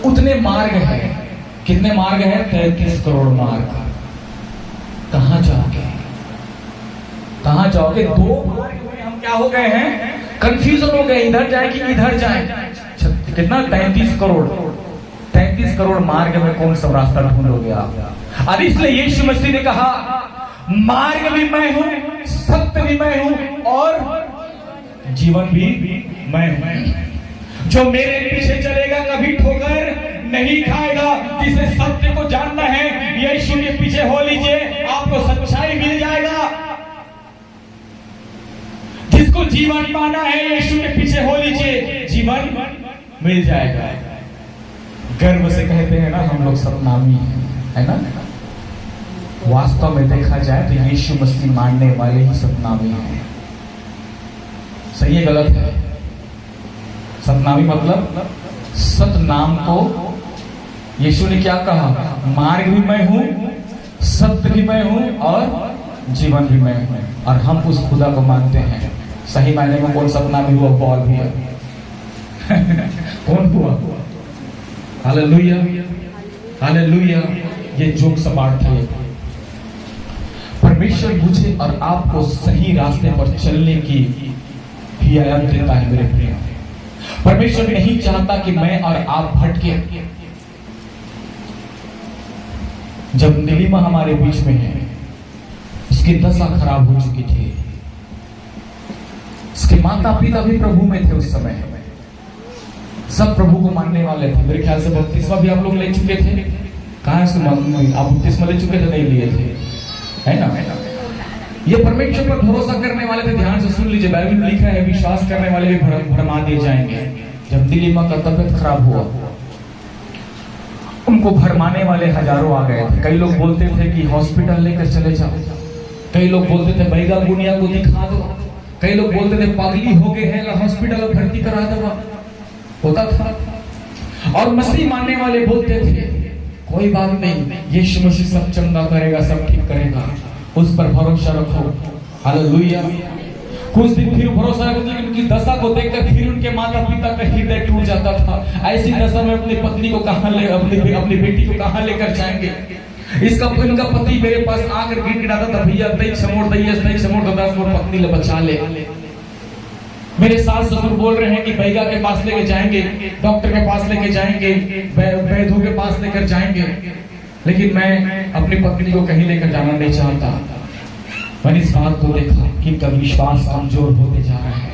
उतने मार्ग है। कितने मार्ग है? 33 करोड़ मार्ग। कहां जाओगे? कहां जाओगे? 2 मार्ग में हम क्या हो गए हैं, कंफ्यूजन हो गए, इधर जाए कि इधर जाए। कितना? 33 करोड़। 33 करोड़ मार्ग में कौन सा रास्ता ढूंढोगे आप? और इसलिए यीशु मसीह ने कहा मार्ग भी मैं हूं, सत्य भी मैं हूं और जीवन भी मैं हूं। जो मेरे पीछे चलेगा कभी ठोकर नहीं खाएगा। जिसे सत्य को जानना है यीशु के पीछे हो लीजिए, आपको सच्चाई मिल जाएगा। जिसको जीवन पाना है यीशु के पीछे हो लीजिए, जीवन मिल जाएगा। गर्व से कहते हैं ना हम लोग सतनामी है ना। वास्तव में देखा जाए तो यीशु मसीह मानने वाले ही सतनामी हैं। सही है गलत है? सतनामी मतलब सतनाम को यीशु ने क्या कहा? मार्ग भी मैं हूं, सत्य भी मैं हूं और जीवन भी मैं हूं। और हम उस खुदा को मानते हैं। सही मायने में कौन सतनामी हुआ? पॉल भी है। कौन हुआ? Hallelujah, hallelujah. ये जोक सपाट थे। परमेश्वर मुझे और आपको सही रास्ते पर चलने की हिदायत देता है मेरे प्रिय। परमेश्वर नहीं चाहता कि मैं और आप भटके। जब नीलिमा हमारे बीच में है, उसकी दशा खराब हो चुकी थी। उसके माता पिता भी प्रभु में थे उस समय, सब प्रभु को मानने वाले थे। मेरे ख्याल से बपतिस्मा भी आप लोग ले चुके थे। कहां से आप बपतिस्मा ले चुके थे? नहीं लिए थे, है ना? ये परमेश्वर पर भरोसा करने वाले थे। ध्यान से सुन लीजिए, बाइबल में लिखा है विश्वास करने वाले भी भरमा दिए जाएंगे। जब नीलिमा का तबियत खराब हुआ, उनको भरमाने वाले हजारों आ गए थे। कई लोग बोलते थे कि हॉस्पिटल लेकर चले जाओ, कई लोग बोलते थे बैगा गुनिया को दिखा दो, कई लोग बोलते थे पागली हो गए हैं हॉस्पिटल में भर्ती करा दो। होता था। और मसीह मानने वाले बोलते थे कोई बात नहीं, यीशु मसीह सब चंगा करेगा, सब ठीक करेगा, उस पर भरोसा रखो। हालेलुया। कुछ दिन फिर भरोसा रखो, लेकिन उनकी दशा को देखकर फिर उनके माता पिता का हृदय टूट जाता था। ऐसी दशा में अपनी पत्नी को कहां ले, अपनी बेटी को कहां लेकर जाएंगे? इनका पति मेरे पास आकर गिड़गिड़ाता था, भैया तई समोड़ पत्नी ले बचा ले। मेरे सास ससुर बोल रहे हैं कि बैगा के पास लेके जाएंगे, डॉक्टर के पास लेके जाएंगे, वैद्यों के पास लेकर जाएंगे, लेकिन मैं अपनी पत्नी को कहीं लेकर जाना नहीं चाहता। मैंने इस बात को देखा कि इनका विश्वास कमजोर होते जा रहा है।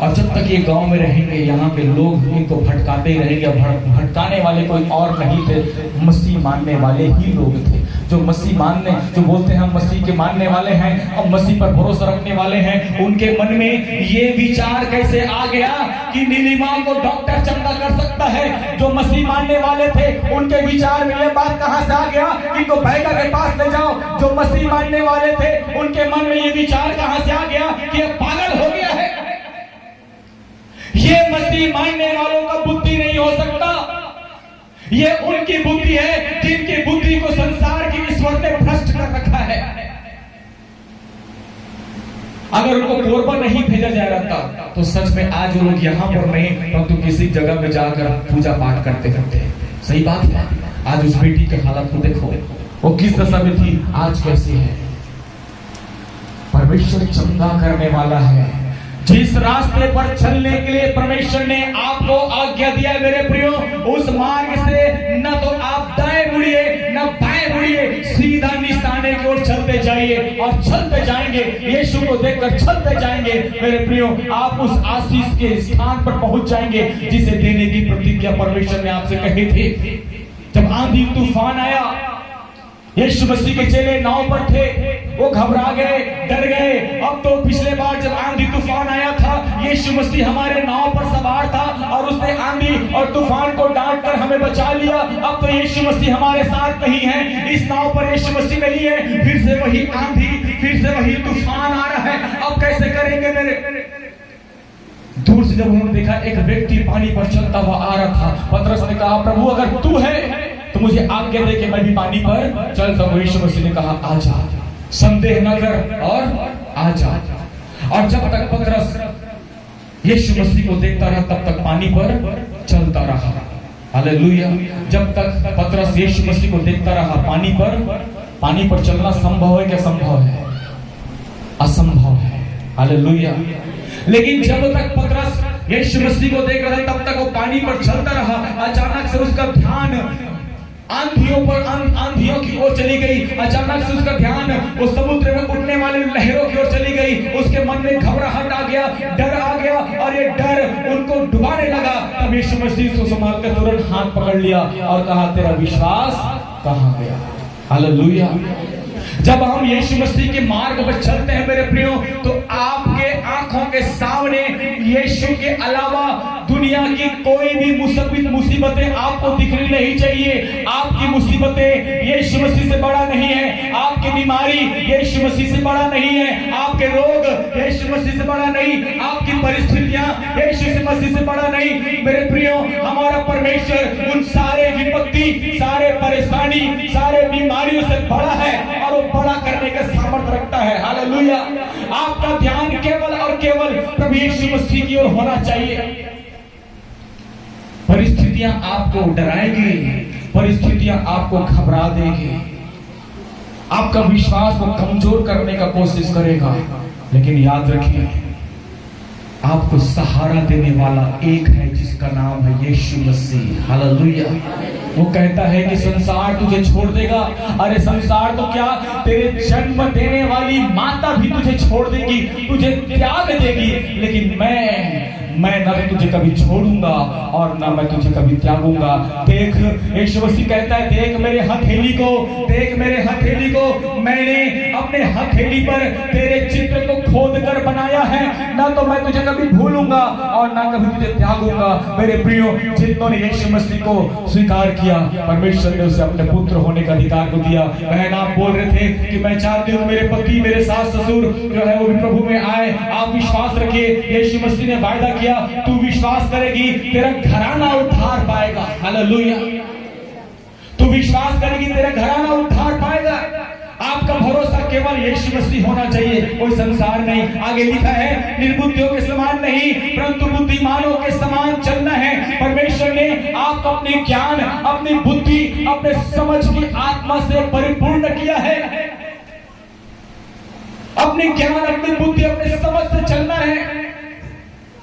और जब तक ये गांव में रहेंगे, यहाँ के लोग इनको भटकाते ही रहेंगे। भटकाने वाले कोई और नहीं थे, मसीह मानने वाले ही लोग थे। जो मसीह मानने, जो बोलते हैं हम मसीह के मानने वाले हैं और मसीह पर भरोसा रखने वाले हैं, उनके मन में ये विचार कैसे आ गया कि नीलिमा को डॉक्टर चंगा कर सकता है? जो मसीह मानने वाले थे उनके विचार में ये बात कहां से आ गया कि इनको बैगा के पास ले जाओ? जो मसीह मानने वाले थे उनके मन में ये विचार कहां से आ गया कि ये पागल हो गया है? ये मसीह मानने वालों का बुद्धि नहीं हो सकता। ये उनकी बुद्धि है जिनकी बुद्धि को संसार की ईश्वर ने भ्रष्ट कर रखा है। अगर उनको कोरबा नहीं भेजा जा रहा था तो सच में आज वो लोग यहां पर नहीं, परंतु किसी जगह में जाकर पूजा पाठ करते करते। सही बात है। आज उस बेटी के हालत को देखो, वो किस दशा में थी, आज कैसी है। परमेश्वर चंगा करने वाला है। जिस रास्ते पर चलने के लिए परमेश्वर ने आपको आज्ञा दिया है मेरे प्रियो, उस मार्ग से न तो आप दाएं मुड़िए न बाएं मुड़िए, सीधा निशाने की ओर चलते जाइए और चलते जाएंगे, यीशु को देखकर चलते जाएंगे मेरे प्रियो, आप उस आशीष के स्थान पर पहुंच जाएंगे जिसे देने की प्रतिज्ञा परमेश्वर ने आपसे कही थी। जब आंधी तूफान आया, यीशु मसीह के चेले नाव पर थे, वो घबरा गए, डर गए। अब तो पिछले बार जब आंधी तूफान आया था, यीशु मसीह हमारे नाव पर सवार था और उसने आंधी और तूफान को डांट कर हमें बचा लिया। अब तो यीशु मसीह हमारे साथ नहीं है, इस नाव पर यीशु मसीह नहीं है, फिर से वही आंधी, फिर से वही तूफान आ रहा है। अब कैसे करेंगे मेरे? दूर से जब उन्होंने देखा एक व्यक्ति पानी पर चलता हुआ आ रहा था, पतरस ने कहा, प्रभु अगर तू है तो मुझे आज्ञा दे कि मैं भी पानी पर चल सकूं। यीशु मसीह ने कहा, आजा, संदेह न कर और आजा। और जब तक पतरस यीशु मसीह को देखता रहा, तब तक पानी पर चलता रहा। हालेलुया। जब तक पतरस यीशु मसीह को देखता रहा, पानी पर चलना संभव है क्या? संभव है? असंभव है। हालेलुया। लेकिन जब तक पतरस यीशु मसीह को देख रहा था, तब तक वो पानी पर चलता रहा। अचानक से उसका ध्यान आंधियों की ओर चली गई। अचानक से उसका ध्यान उस समुद्र में उठने वाली लहरों की ओर चली गई। उसके मन में घबराहट आ गया, डर आ गया, और ये डर उनको डुबाने लगा। तब यीशु मसीह को संभाल कर तुरंत हाथ पकड़ लिया और कहा, तेरा विश्वास कहां गया? हालेलुया। जब हम यीशु मसीह के मार्ग पर चलते हैं मेरे प्रियो, तो आपके आंखों के सामने यीशु के अलावा दुनिया की कोई भी मुसीबतें आपको दिखनी नहीं चाहिए। आपकी मुसीबतें यीशु मसीह से बड़ा नहीं है, आपकी बीमारी यीशु मसीह से बड़ा नहीं है, आपके रोग यीशु मसीह से बड़ा नहीं, आपकी परिस्थितियां यीशु मसीह से बड़ा नहीं। मेरे प्रियो, हमारा परमेश्वर उन सारे विपत्ति, सारे परेशानी, सारे बीमारियों से बड़ा है और वो बड़ा करने का सामर्थ्य रखता है। हालेलुया। आपका ध्यान केवल और केवल प्रभु यीशु मसीह की ओर होना चाहिए। परिस्थितियां आपको डराएंगी, परिस्थितियां आपको घबरा देंगी, आपका विश्वास को कमजोर करने का कोशिश करेगा। लेकिन याद रखिए, आपको सहारा देने वाला एक है जिसका नाम है यीशु मसीह। हालेलुया। वो कहता है कि संसार तुझे छोड़ देगा। अरे संसार तो क्या, तेरे जन्म देने वाली माता भी तुझे छोड़ देगी, तुझे त्याग देगी, लेकिन मैं न तुझे कभी छोड़ूंगा और न मैं तुझे कभी त्यागूंगा। देख, यीशु मसीह कहता है, देख मेरे हथेली को, देख मेरे हथेली को, मैंने अपने हथेली पर तेरे चित्र को खोद कर बनाया है। ना तो मैं तुझे कभी भूलूंगा और ना कभी तुझे त्यागूंगा। मेरे प्रियो, जिन्होंने यीशु मसीह को स्वीकार किया, परमेश्वर ने उसे अपने पुत्र होने का अधिकार को दिया। बहन, आप बोल रहे थे कि मैं चाहती हूँ मेरे पति, मेरे सास ससुर जो है वो भी प्रभु में आए। आप विश्वास रखिए, यीशु मसीह ने वायदा किया, तू विश्वास करेगी तेरा घराना उद्धार पाएगा। हालेलुया। तू विश्वास करेगी तेरा घराना उद्धार पाएगा। आपका भरोसा केवल यीशु मसीह होना चाहिए, कोई संसार नहीं। आगे लिखा है, निर्बुद्धियों के समान नहीं परंतु बुद्धिमानों के समान चलना है। परमेश्वर ने आपको अपने ज्ञान, अपनी बुद्धि, अपने समझ की आत्मा से परिपूर्ण किया है। अपने ज्ञान, अपनी बुद्धि, अपने समझ से चलना है।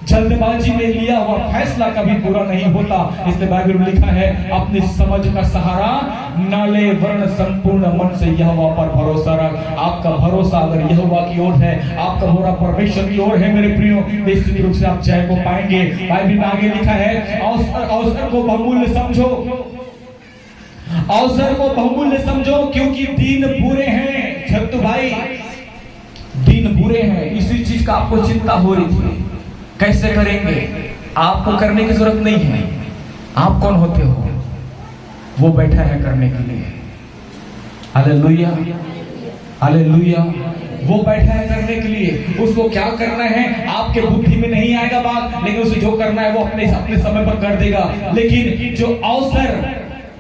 जल्दबाजी में लिया हुआ फैसला कभी पूरा नहीं होता। इसलिए बाइबल में लिखा है, अपनी समझ का सहारा न ले, वरन संपूर्ण मन से यहोवा पर भरोसा रख। आपका भरोसा अगर यहोवा की ओर है, आपका भरोसा परमेश्वर की ओर है मेरे प्रियो, निश्चित रूप से आप जय को पाएंगे। बाइबल में आगे लिखा है, अवसर को बहुमूल्य समझो, अवसर को बहुमूल्य समझो, क्योंकि दिन बुरे हैं। छत्तू भाई, दिन बुरे हैं। इसी चीज का आपको चिंता हो रही थी, कैसे करेंगे? आपको करने की जरूरत नहीं है। आप कौन होते हो? वो बैठा है करने के लिए। Hallelujah, hallelujah. वो बैठा है करने के लिए। उसको क्या करना है आपके बुद्धि में नहीं आएगा बात, लेकिन उसे जो करना है वो अपने समय पर कर देगा। लेकिन जो अवसर,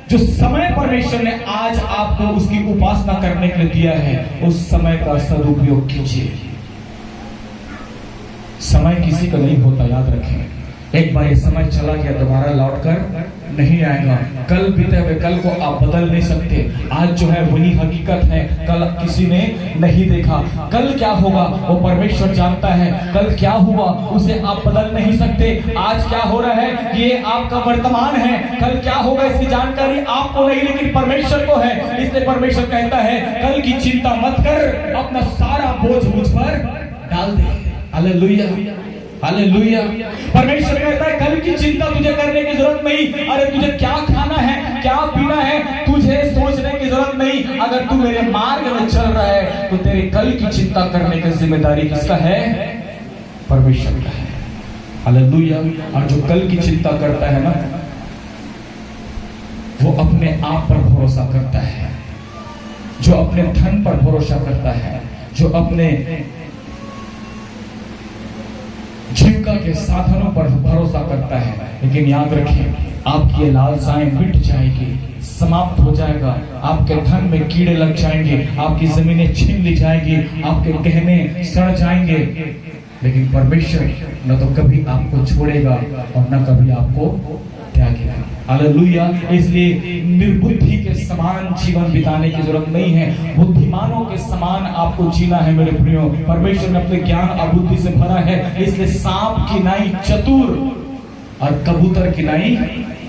जो समय परमेश्वर ने आज आपको उसकी उपासना करने के लिए दिया है, उस समय का सदुपयोग कीजिए। समय किसी का नहीं होता, याद रखें। एक बार ये समय चला गया, दोबारा लौटकर नहीं आएगा। कल बीते हुए कल को आप बदल नहीं सकते। आज जो है वही हकीकत है, कल किसी ने नहीं देखा। कल क्या होगा वो परमेश्वर जानता है। कल क्या हुआ उसे आप बदल नहीं सकते। आज क्या हो रहा है ये आपका वर्तमान है। कल क्या होगा इसकी जानकारी आपको नहीं, लेकिन परमेश्वर को है। इसलिए परमेश्वर कहता है कल की चिंता मत कर, अपना सारा बोझ मुझ पर डाल दे। Hallelujah, hallelujah. परमेश्वर कहता है कल की चिंता तुझे करने की जरूरत नहीं। अरे तुझे क्या खाना है, क्या पीना है, तुझे सोचने की जरूरत नहीं। अगर तू मेरे मार्ग में चल रहा है तो तेरे कल की चिंता करने की जिम्मेदारी किसका है? परमेश्वर का है। हालेलुया। और जो कल की चिंता करता है ना, वो अपने आप पर भरोसा करता है, जो अपने धन पर भरोसा करता है, जो अपने जीविका के साधनों पर भरोसा करता है। लेकिन याद रखें, आपकी ये लालसाएं मिट जाएगी, समाप्त हो जाएगा। आपके धन में कीड़े लग जाएंगे, आपकी जमीनें छीन ली जाएगी, आपके गहने सड़ जाएंगे। लेकिन परमेश्वर न तो कभी आपको छोड़ेगा और न कभी आपको त्यागेगा। हालेलुया। इसलिए निर्बुद्धि के समान जीवन बिताने की जरूरत नहीं है, बुद्धिमानों के समान आपको जीना है मेरे प्रियो। परमेश्वर ने अपने ज्ञान और बुद्धि से भरा है। इसलिए सांप की नाई चतुर और कबूतर की नाई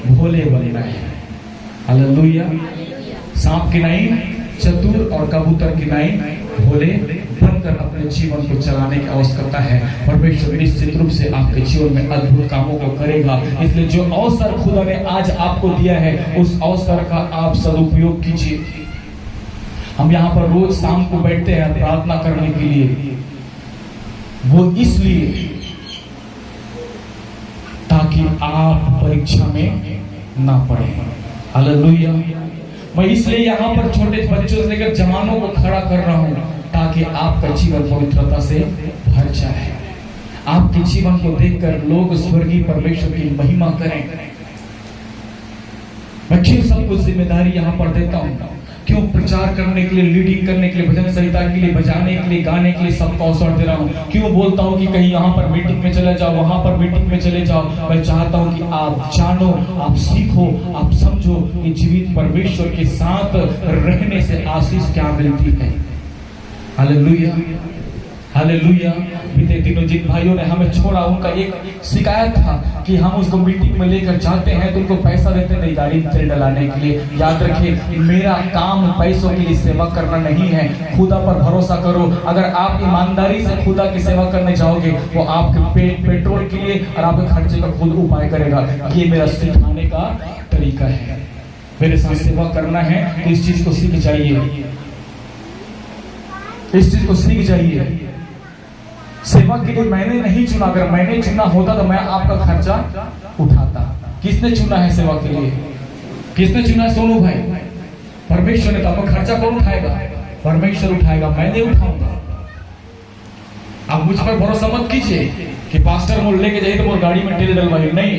भोले बनना है। हालेलुया। सांप की नाई चतुर और कबूतर की नाई भोले बनकर अपने जीवन को चलाने की आवश्यकता है। परमेश्वर निश्चित रूप से आपके जीवन में अद्भुत कामों को करेगा। इसलिए जो अवसर खुदा ने आज आपको दिया है उस अवसर का आप सदुपयोग कीजिए। हम यहाँ पर रोज शाम को बैठते हैं प्रार्थना करने के लिए, वो इसलिए ताकि आप परीक्षा में ना पड़े। हालेलुया। मैं इसलिए यहाँ पर छोटे बच्चों से लेकर जवानों को खड़ा कर रहा हूँ ताकि आपका जीवन पवित्रता से भर जाए। आपके जीवन को देखकर लोग स्वर्गीय परमेश्वर की महिमा करें। मैं क्यों सबको जिम्मेदारी यहाँ पर देता हूँ? क्यों प्रचार करने के लिए, लीडिंग करने के लिए, भजन संहिता के लिए, बजाने के लिए, गाने के लिए सबको अवसर दे रहा हूँ? क्यों बोलता हूँ कि कहीं यहाँ पर मीटिंग में चले जाओ, वहां पर मीटिंग में चले जाओ? मैं चाहता हूँ कि आप जानो, आप सीखो, आप समझो कि जीवित परमेश्वर के साथ रहने से आशीष क्या मिलती है। Hallelujah, hallelujah. बीते दिनों जिन भाइयों ने हमें छोड़ा, उनका एक शिकायत था कि हम उसको मीटिंग में लेकर जाते हैं तो उनको पैसा देते नहीं गाड़ी में तेल डलाने के लिए। याद रखिए, मेरा काम पैसों के लिए सेवा करना नहीं है। खुदा पर भरोसा करो। अगर आप ईमानदारी से खुदा की सेवा करने जाओगे, वो आपके पेट्रोल के लिए और आपके खर्चे का खुद उपाय करेगा। ये मेरा सिखाने का तरीका है। मेरे साथ सेवा करना है तो इस चीज को सीख जाइए, इस चीज को सीख जाइए। सेवा के लिए मैंने नहीं चुना, अगर मैंने चुना होता तो मैं आपका खर्चा उठाता। किसने चुना है सेवा के लिए? किसने चुना है? सोनू भाई। परमेश्वर ने। तो आपका खर्चा कौन उठाएगा? परमेश्वर उठाएगा, मैं नहीं उठाऊंगा। आप मुझ पर भरोसा मत कीजिए कि पास्टर मोल लेके जाइए तो मोल गाड़ी में तेल डलवाइए। नहीं,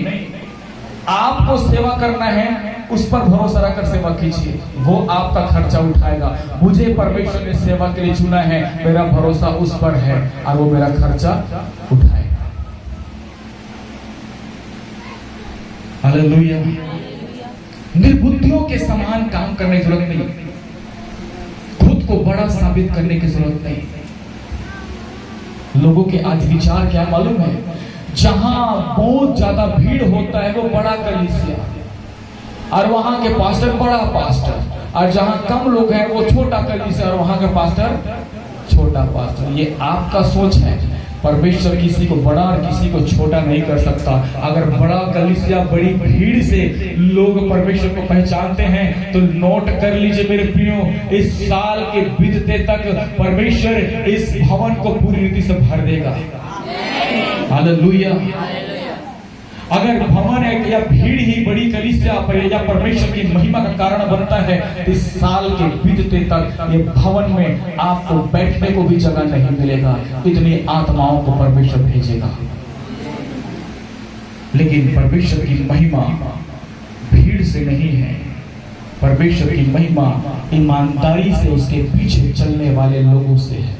आपको सेवा करना है, उस पर भरोसा रखकर सेवा कीजिए, वो आपका खर्चा उठाएगा। मुझे परमेश्वर ने सेवा के लिए चुना है, मेरा भरोसा उस पर है और वो मेरा खर्चा उठाएगा। हालेलुया। निर्बुद्धियों के समान काम करने की जरूरत नहीं, खुद को बड़ा साबित करने की जरूरत नहीं। लोगों के आज विचार क्या मालूम है? जहां बहुत ज्यादा भीड़ होता है वो बड़ा कलीसिया, और वहां के पास्टर बड़ा पास्टर, और जहां कम लोग हैं वो छोटा कलीसिया और वहां का पास्टर छोटा पास्टर। ये आपका सोच है। परमेश्वर किसी को बड़ा और किसी को छोटा नहीं कर सकता। अगर बड़ा कलीसिया, बड़ी भीड़ से लोग परमेश्वर को पहचानते हैं तो नोट कर लीजिए मेरे प्रियो, इस साल के बीतते तक परमेश्वर इस भवन को पूरी रीति से भर देगा। हालेलुया। अगर भवन है या भीड़ ही बड़ी कलीसिया या परमेश्वर की महिमा का कारण बनता है तो इस साल के बीतते तक ये भवन में आपको बैठने को भी जगह नहीं मिलेगा। इतनी आत्माओं को परमेश्वर भेजेगा। लेकिन परमेश्वर की महिमा भीड़ से नहीं है। परमेश्वर की महिमा ईमानदारी से उसके पीछे चलने वाले लोगों से है।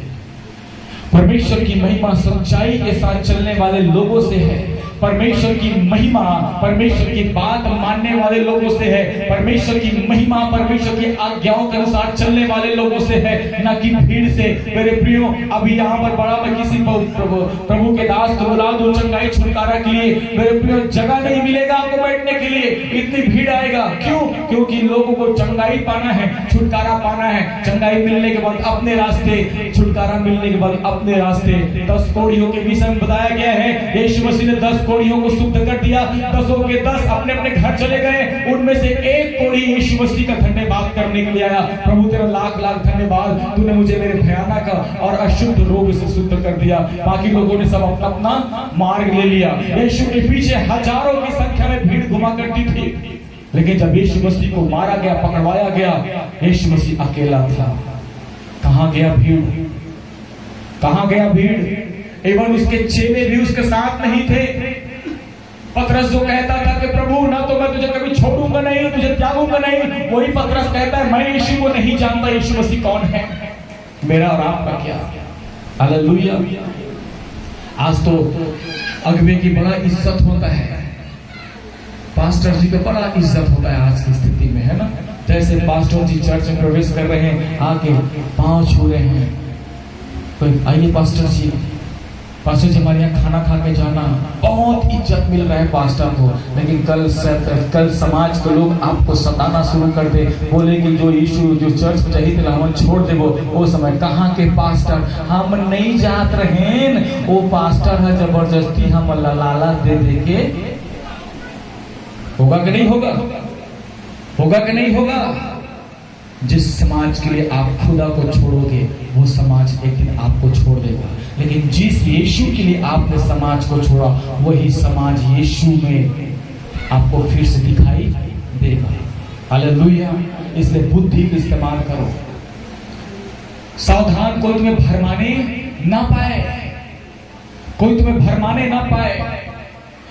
परमेश्वर की महिमा सच्चाई के साथ चलने वाले लोगों से है। परमेश्वर की महिमा, परमेश्वर की बात मानने वाले लोगों से है, परमेश्वर की महिमा, परमेश्वर की आज्ञाओं के अनुसार चलने वाले लोगों से है, न कि भीड़ से। मेरे प्रियो, अभी यहाँ पर बड़ा मैं किसी प्रभु के दास को बुला दो चंगाई छुटकारा के लिए, मेरे प्रियो जगह नहीं मिलेगा आपको बैठने के लिए, इतनी भीड़ आएगा। क्यों? क्योंकि लोगों को चंगाई पाना है, छुटकारा पाना है। चंगाई मिलने के बाद अपने रास्ते, छुटकारा मिलने के बाद अपने रास्ते। 10 कोढ़ियों के विषय में बताया गया है, यीशु मसीह ने 10 कोढ़ियों को शुद्ध कर दिया, 10 के 10 अपने अपने घर चले गए। उनमें से एक कोढ़ी यीशु मसीह का धन्यवाद करने के लिए आया। प्रभु तेरा लाख लाख धन्यवाद, तूने मुझे मेरे भयानक और अशुद्ध रोग से शुद्ध कर दिया। बाकी लोगों ने सब अपना अपना मार्ग ले लिया। यीशु के पीछे हजारों की संख्या में भीड़ घुमा करती थी, लेकिन जब यीशु मसीह को मारा गया, पकड़वाया गया, यीशु मसीह अकेला था। कहां गया भीड़? कहां गया भीड़? एवं उसके चेले भी उसके साथ नहीं थे। पतरस जो कहता था कि प्रभु ना तो मैं तुझे कभी छोड़ूंगा नहीं, तुझे त्यागूंगा नहीं, वही पतरस कहता है मैं यीशु को नहीं जानता। यीशु मसीह कौन है? मेरा और आपका क्या? हालेलुया। आज तो अगुवे की बड़ा इज्जत होता है, पास्टर जी का बड़ा इज्जत होता है आज की स्थिति में, है ना। जैसे पास्टर जी चर्च में प्रवेश कर रहे हैं, आके पांव छू रहे हैं, तो आइए पास्टर जी हमारे यहाँ खाना खा के जाना, बहुत इज्जत मिल रहा है पास्टर को। लेकिन कल समाज के लोग आपको सताना शुरू कर दे, बोले कि जो यीशु जो चर्च में चाहिए हम छोड़ दे, वो समय कहाँ के पास्टर, हम नहीं जात रहे, वो पास्टर है जबरदस्ती हम लाला दे के। होगा कि नहीं होगा? होगा कि नहीं होगा? जिस समाज के लिए आप खुदा को छोड़ोगे, वो समाज एक दिन आपको छोड़ देगा। लेकिन जिस यीशु के लिए आपने समाज को छोड़ा, वही समाज यीशु में आपको फिर से दिखाई देगा। हालेलुया। इसलिए बुद्धि का इस्तेमाल करो, सावधान, कोई तुम्हें भरमाने ना पाए, कोई तुम्हें भरमाने ना पाए।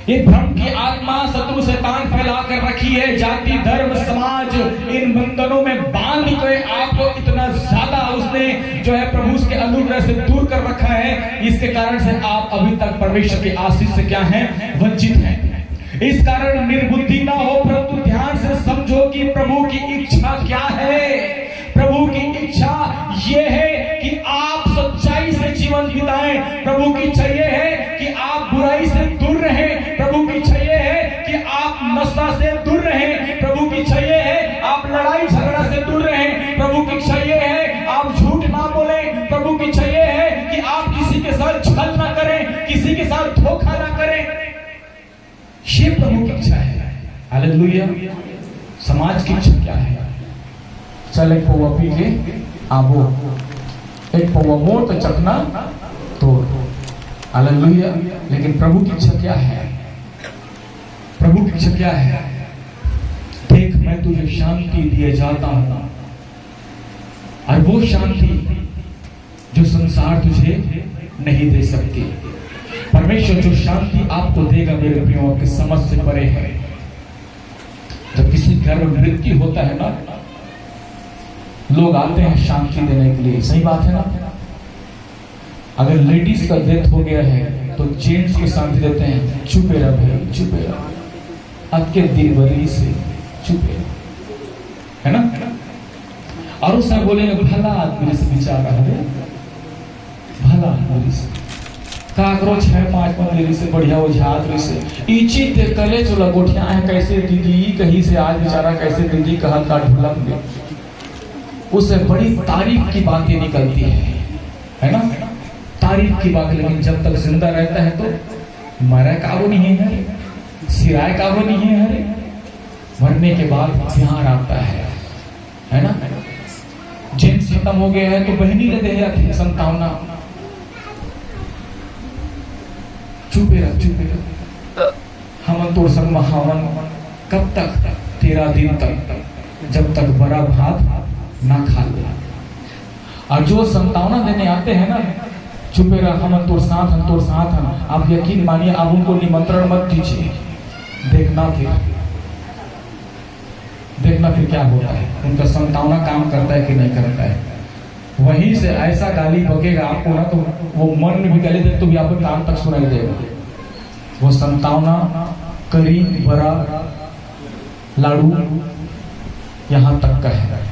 ये भ्रम की आत्मा शत्रु शैतान फैला कर रखी है, जाति धर्म समाज इन बंधनों में बांध के आपको इतना ज्यादा उसने जो है प्रभु के अनुग्रह से दूर कर रखा है। इसके कारण से आप अभी तक परमेश्वर की आशीष से क्या हैं? वंचित हैं। इस कारण निर्बुद्धि ना हो, परंतु ध्यान से समझो कि प्रभु की इच्छा क्या है। प्रभु की इच्छा ये है कि आप सच्चाई से जीवन बिताएं। प्रभु की इच्छा ये है कि आप बुराई से दूर रहें। प्रभु की इच्छा ये है कि आप नशा से दूर रहें। प्रभु की इच्छा ये है आप लड़ाई झगड़ा से दूर रहें। प्रभु की इच्छा ये है आप झूठ ना बोलें। प्रभु की इच्छा ये है कि आप किसी के साथ छल ना करें, किसी के साथ धोखा ना करें। ये प्रभु की इच्छा है। हालेलुया। समाज की इच्छा क्या है? चल एक पौवा पी के आबो, एक पौवा मोड़ तो चखना तोड़। हालेलुया। लेकिन प्रभु की इच्छा क्या है? प्रभु की इच्छा क्या है? देख, मैं तुझे शांति दिए जाता हूं, और वो शांति जो संसार तुझे नहीं दे सकती। परमेश्वर जो शांति आपको देगा मेरे प्रियो, आपकी समझ से परे है। जब किसी घर में मृत्यु होता है ना, लोग आते हैं शांति देने के लिए, सही बात है ना। अगर लेडीज का डेथ हो गया है तो जेंट्स को शांति देते हैं, चुपे रह भाई, चुपे रह, अके दिलबरी से चुपे, है ना। और उसने बोलेंगे भला आदमी से बेचारा है, भला आदमी से काकरो 6-5 मंदिर से बढ़िया ओझात से इची ते कले जो लगोठिया है, कैसे दीदी कहीं से आज बेचारा कैसे दीदी कहा का ढुलक दे, उससे बड़ी तारीफ की बातें निकलती है ना, तारीफ की बात। लेकिन जब तक जिंदा रहता है तो मरा काबू नहीं है, सिराय काबू नहीं है, मरने के बाद प्यार आता है ना। जेंट्स खत्म हो गया है तो बहनी ले दे जाती है संतावना। चुपे रह, हम तोड़ संग महावन कब तक? 13 दिन तक, जब तक बड़ा भात ना खा लो। और जो संतावना देने आते हैं ना, चुपे रह, हम तोड़ साथ हैं। आप यकीन मानिए, आप उनको निमंत्रण मत दीजिए, देखना फिर क्या होता है, उनका संतावना काम करता है कि नहीं करता है। वहीं से ऐसा गाली बकेगा आपको ना, तो वो मन में भी गाली दे तो भी आपको कान तक सुनाई देगा। वो संतावना करीब बड़ा लाड़ू यहां तक का है।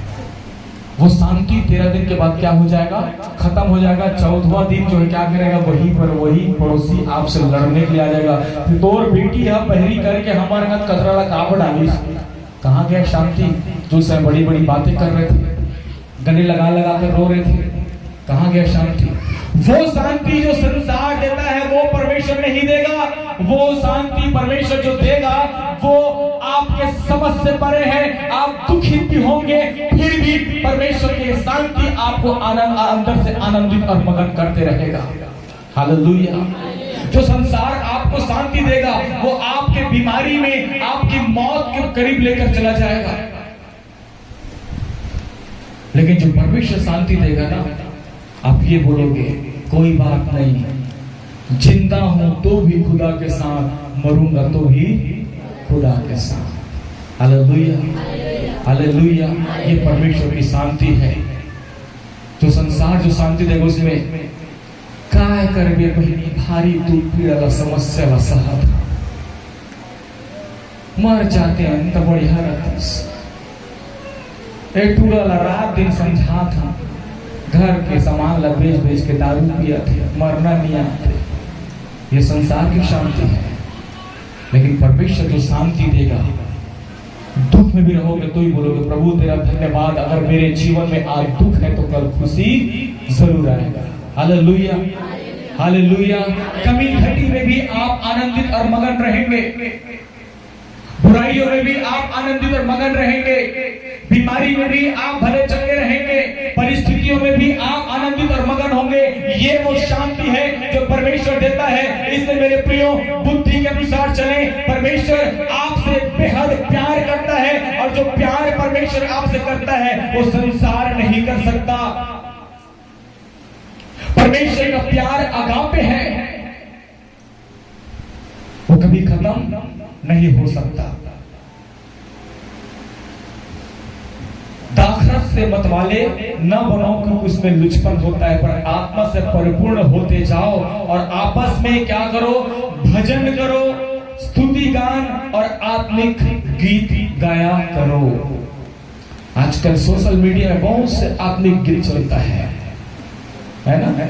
वो शांति 13 दिन के बाद क्या हो जाएगा, खत्म हो जाएगा। 14वां दिन जो है क्या करेगा, वही पर वही पड़ोसी आपसे लड़ने के लिए आ जाएगा। फिर तोर बेटी है बहरी करके हमारे हाथ कतरा कावड़ डाली, कहाँ गया शांति? जो सब बड़ी बड़ी बातें कर रहे थे, गले लगा लगा कर रो रहे थे, कहाँ गया शांति? वो शांति जो संसार देता है वो परमेश्वर नहीं देगा। वो शांति परमेश्वर जो देगा वो आपके समझ से परे है। आप दुखित भी होंगे फिर भी परमेश्वर की शांति आपको आनंद अंदर से आनंदित और मगन करते रहेगा। हालेलुया। जो संसार आपको शांति देगा वो आपके बीमारी में, आपकी मौत के करीब लेकर चला जाएगा। लेकिन जो परमेश्वर शांति देगा ना, आप ये बोलोगे कोई बात नहीं, जिंदा हूं तो भी खुदा के साथ, मरूंगा तो भी खुदा के साथ। Hallelujah, hallelujah. ये परमेश्वर की शांति है। जो संसार जो शांति देगा उसमें काय करबे बहिनी, भारी दुख पीड़ा समस्या व सहत, मर जाते हैं तो बड़ी हरत रात दिन समझा था, घर के सामान ला बेच बेच के दारू पिया थे, मरना नहीं आते। ये संसार की शांति है। लेकिन परमेश्वर जो शांति देगा, दुख में भी रहोगे तो ही बोलोगे प्रभु तेरा धन्यवाद, अगर मेरे जीवन में आज दुख है तो कल खुशी जरूर आएगा। Hallelujah, hallelujah. कमी घटी में भी आप आनंदित और मगन रहेंगे, बुराइयों में भी आप आनंदित और मगन रहेंगे, बीमारी में भी आप भले चंगे रहेंगे, परिस्थितियों में भी आप आनंदित और मगन होंगे। ये वो शांति है जो परमेश्वर देता है। इसलिए मेरे प्रियो, बुद्धि के अनुसार चलें। परमेश्वर आपसे बेहद प्यार करता है और जो प्यार परमेश्वर आपसे करता है वो संसार नहीं कर सकता। परमेश्वर का प्यार अगापे है, वो कभी खत्म नहीं हो सकता। दाखरस से मतवाले न बनो क्योंकि उसमें लुचपन होता है, पर आत्मा से परिपूर्ण होते जाओ और आपस में क्या करो, भजन करो, स्तुति गान और आत्मिक गीत गाया करो। आजकल सोशल मीडिया में बहुत से आत्मिक गीत चलता है ना,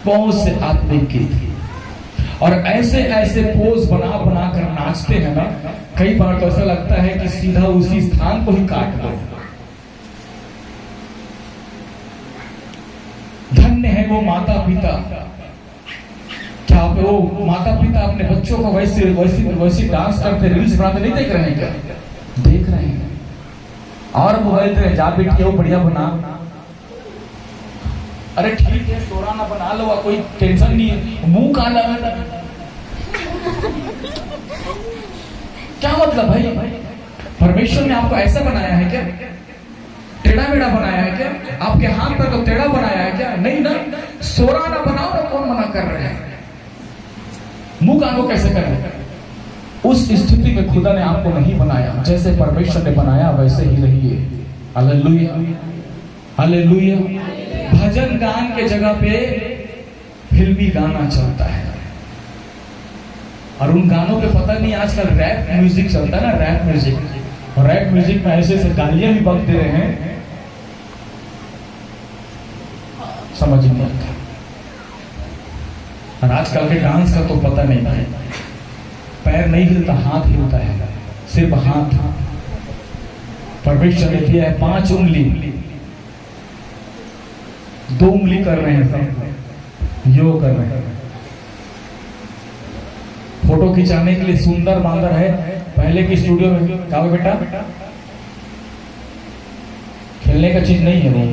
बहुत से आत्मिक गीत, और ऐसे ऐसे पोज बना बना कर नाचते हैं ना, कई बार तो ऐसा लगता है कि सीधा उसी स्थान को ही काट दो। धन्य है वो माता पिता, क्या वो माता पिता अपने बच्चों को वैसे वैसे वैसे डांस करते रील्स बनाते नहीं देख रहे हैं क्या? देख रहे हैं। और मोबाइल पे जा बेटी वो बढ़िया बना, अरे ठीक है सोराना बना लो, कोई टेंशन नहीं है। मुंह काला है, क्या मतलब भाई? परमेश्वर ने आपको ऐसा बनाया है क्या? टेढ़ा मेढ़ा बनाया है क्या? आपके हाथ पर तो टेढ़ा बनाया है क्या? नहीं ना। सोराना बनाओ ना, कौन मना कर रहे हैं? मुंह कानो कैसे करें? उस स्थिति में खुदा ने आपको नहीं बनाया, जैसे परमेश्वर ने बनाया वैसे ही रहिए। Hallelujah, hallelujah. भजन गान के जगह पे फिल्मी गाना चलता है, और उन गानों पे पता नहीं आजकल रैप म्यूजिक चलता है ना, रैप म्यूजिक। और रैप म्यूजिक में ऐसे ऐसे गालियां भी बक दे रहे हैं, समझ नहीं आता। और आजकल के डांस का तो पता नहीं भाई, पैर नहीं हिलता, हाथ हिलता है, सिर्फ हाथ। परमेश्वर ने दिया है 5 उंगली, 2 उंगली कर रहे हैं, सब योग कर रहे हैं। फोटो खिंचाने के लिए सुंदर बांदर है। पहले की स्टूडियो में क्या बेटा, खेलने का चीज नहीं है वो,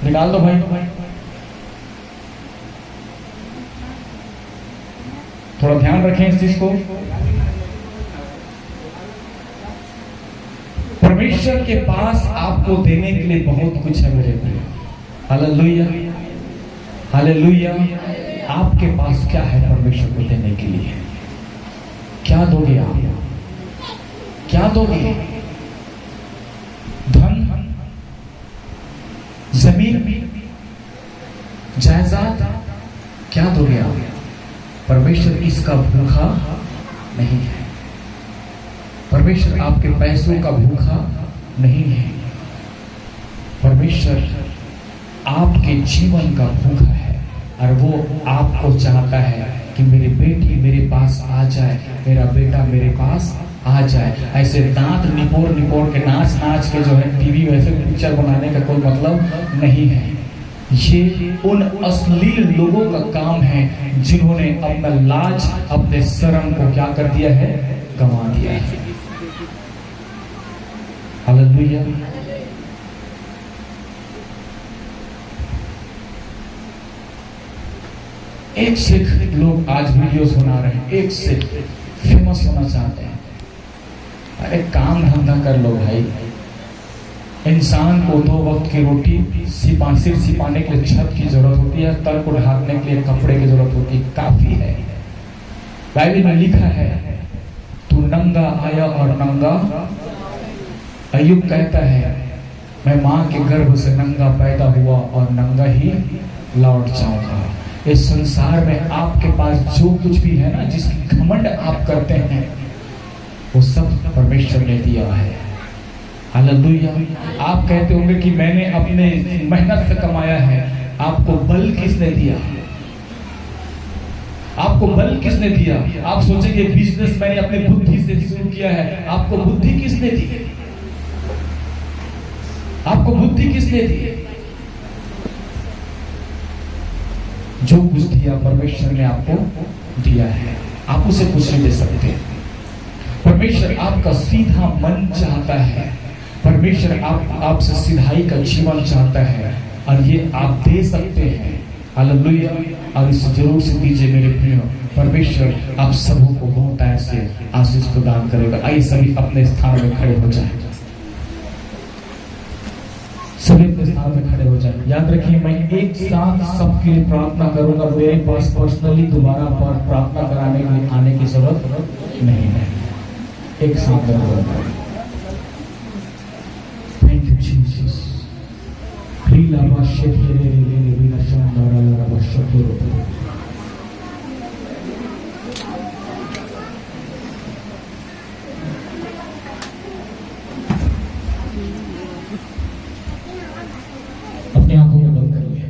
निकाल दो भाई। थोड़ा ध्यान रखें इस चीज को। परमेश्वर के पास आपको देने के लिए बहुत कुछ है मेरे प्रिय। Hallelujah, hallelujah. आपके पास क्या है परमेश्वर को देने के लिए? क्या दोगे आप? क्या दोगे? धन, जमीन, जायदाद, क्या दोगे आप? परमेश्वर इसका भूखा नहीं है। परमेश्वर आपके पैसों का भूखा नहीं है। परमेश्वर आपके जीवन का भूखा है और वो आपको चाहता है कि मेरी बेटी मेरे पास आ जाए, मेरा बेटा मेरे पास आ जाए। ऐसे दांत निपोड़ निपोड़ के नाच नाच के जो है टीवी वैसे पिक्चर बनाने का कोई मतलब नहीं है। ये उन अश्लील लोगों का काम है जिन्होंने अपना लाज, अपने शर्म को क्या कर दिया है, गंवा दिया है। हालेलुया। एक से एक लोग आज वीडियोस बना रहे हैं, एक से फेमस होना चाहते हैं। अरे काम धंधा कर लो भाई। इंसान को 2 वक्त की रोटी, सिर सिपाने के लिए छत की जरूरत होती है, तल को ढाकने के लिए कपड़े की जरूरत होती है, काफी है। बाइबल में लिखा है तू नंगा आया और नंगा। अय्यूब कहता है मैं माँ के गर्भ से नंगा पैदा हुआ और नंगा ही लौट जाऊंगा। इस संसार में आपके पास जो कुछ भी है ना, जिसकी घमंड आप करते हैं, वो सब परमेश्वर ने दिया है। हालेलुया। आप कहते होंगे कि मैंने अपने मेहनत से कमाया है। आपको बल किसने दिया? आपको बल किसने दिया? आप सोचेंगे बिजनेस मैंने अपनी बुद्धि से शुरू किया है। आपको बुद्धि किसने दी? आपको बुद्धि किसने दी? जो कुछ दिया परमेश्वर ने आपको दिया है, आप उसे कुछ नहीं दे सकते। परमेश्वर आपका सीधा मन चाहता है। परमेश्वर आपसे सिधाई का जीवन चाहता है और ये आप दे सकते हैं। हालेलुया। और इसे जरूर से दीजिए मेरे प्रियो। परमेश्वर आप सबों को बहुत ऐसे आशीष प्रदान करेगा। आइए सभी अपने स्थान में खड़े हो जाएं। सभी अपने स्थान में खड़े हो जाएं। याद रखिए मैं एक साथ सबके लिए प्रार्थना करूंगा। मेरे पास पर्सनली दोबारा प्रार्थना कराने के लिए आने की जरूरत नहीं है। एक साथ करूंगा। Thank you Jesus. अपनी आंखों को बंद करिए।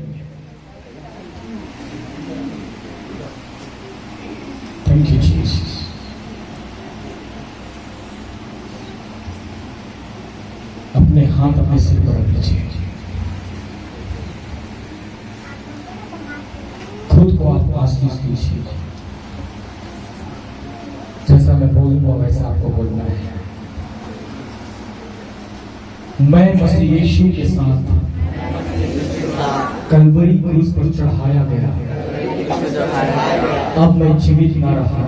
Thank you Jesus. अपने हाथ अपने सिर पर रख लीजिए। खुद को आप आशीष दीजिए। जैसा मैं बोलूंगा वैसा आपको बोलना है। मैं मसीह यीशु के साथ कलवरी क्रूस पर चढ़ाया गया। अब मैं जीवित ना रहा,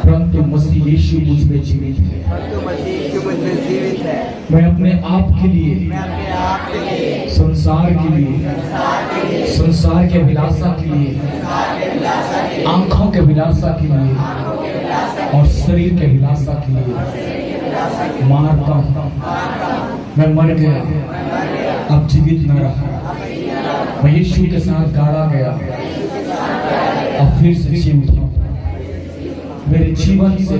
परंतु मसीह यीशु मुझ में जीवित है। मैं अपने आप के लिए, संसार के लिए, संसार के विलासा के लिए, आंखों के विलासा के लिए और शरीर के विलासा के लिए मारता हूं। मैं मर गया, अब जीवित न रहा। मैं यीशु के साथ गाड़ा गया, अब फिर से जी उठा। मेरे जीवन से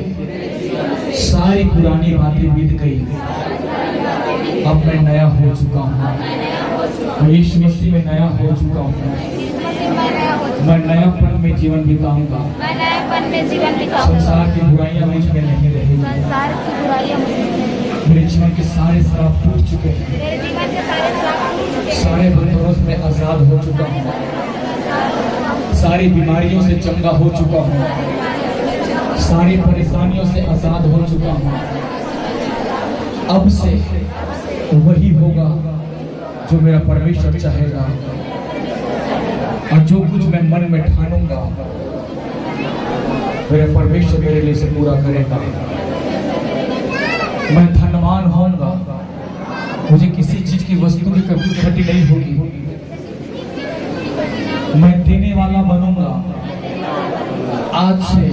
सारी पुरानी बातें बीत गई। अब मैं नया हो चुका हूँ। मैं यीशु मसीह में नया हो चुका हूँ। मैं नयापन में जीवन बिताऊंगा। संसार की बुराइयां मुझ में नहीं रहेगी। मेरे जीवन के सारे श्राप टूट चुके हैं। सारे बंदोबस्त में आजाद हो चुका हूँ। सारी बीमारियों से चंगा हो चुका हूँ। सारी परेशानियों से आजाद हो चुका हूँ। अब से वही होगा जो मेरा परमेश्वर चाहेगा और जो कुछ मैं मन में ठानूंगा मेरा परमेश्वर मेरे लिए से पूरा करेगा। मैं धनवान होऊंगा। मुझे किसी चीज की वस्तु की कभी क्षति नहीं होगी। मैं देने वाला बनूंगा। आज से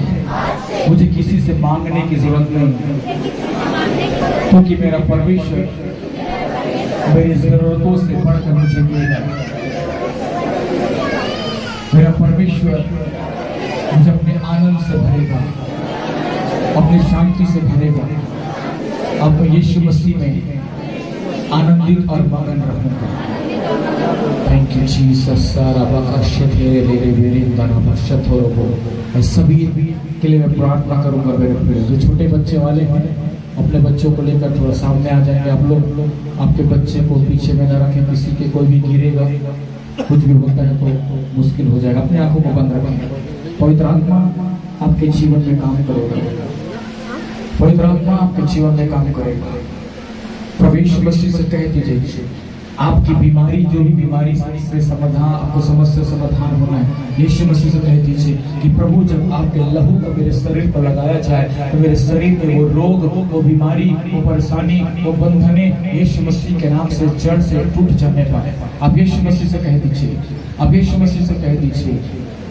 मुझे किसी से मांगने की जरूरत नहीं, क्योंकि मेरा परमेश्वर मेरी जरूरतों से बढ़कर मुझे देगा। मेरा परमेश्वर मुझे अपने आनंद से भरेगा। अपनी शांति से भरेगा। आपको यीशु मसीह में आनंदित और मगन रहूंगा। Thank you Jesus. मैं सभी के लिए मैं प्रार्थना करूंगा। मेरे प्रिय जो छोटे बच्चे वाले हैं अपने बच्चों को लेकर थोड़ा सामने आ जाएंगे। आप लोग आपके बच्चे को पीछे में न रखें, किसी के कोई भी गिरेगा कुछ भी होता है तो मुश्किल हो जाएगा। अपनी आंखों को बंद रखें। पवित्र आत्मा आपके जीवन में काम करेगा। पवित्र आत्मा आपके जीवन में काम करेगा। प्रभु यीशु मसीह से कह दीजिए आपकी बीमारी जो भी बीमारी से समाधान आपको समस्या समाधान होना है, यीशु मसीह से कह दीजिए कि प्रभु जब आपके लहू को मेरे शरीर पर लगाया जाए तो मेरे शरीर में वो रोग, वो बीमारी, वो परेशानी, वो बंधने यीशु मसीह के नाम से जड़ से टूट जाने पाए। आप यीशु मसीह से कह दीजिए, आप यीशु मसीह से कह दीजिए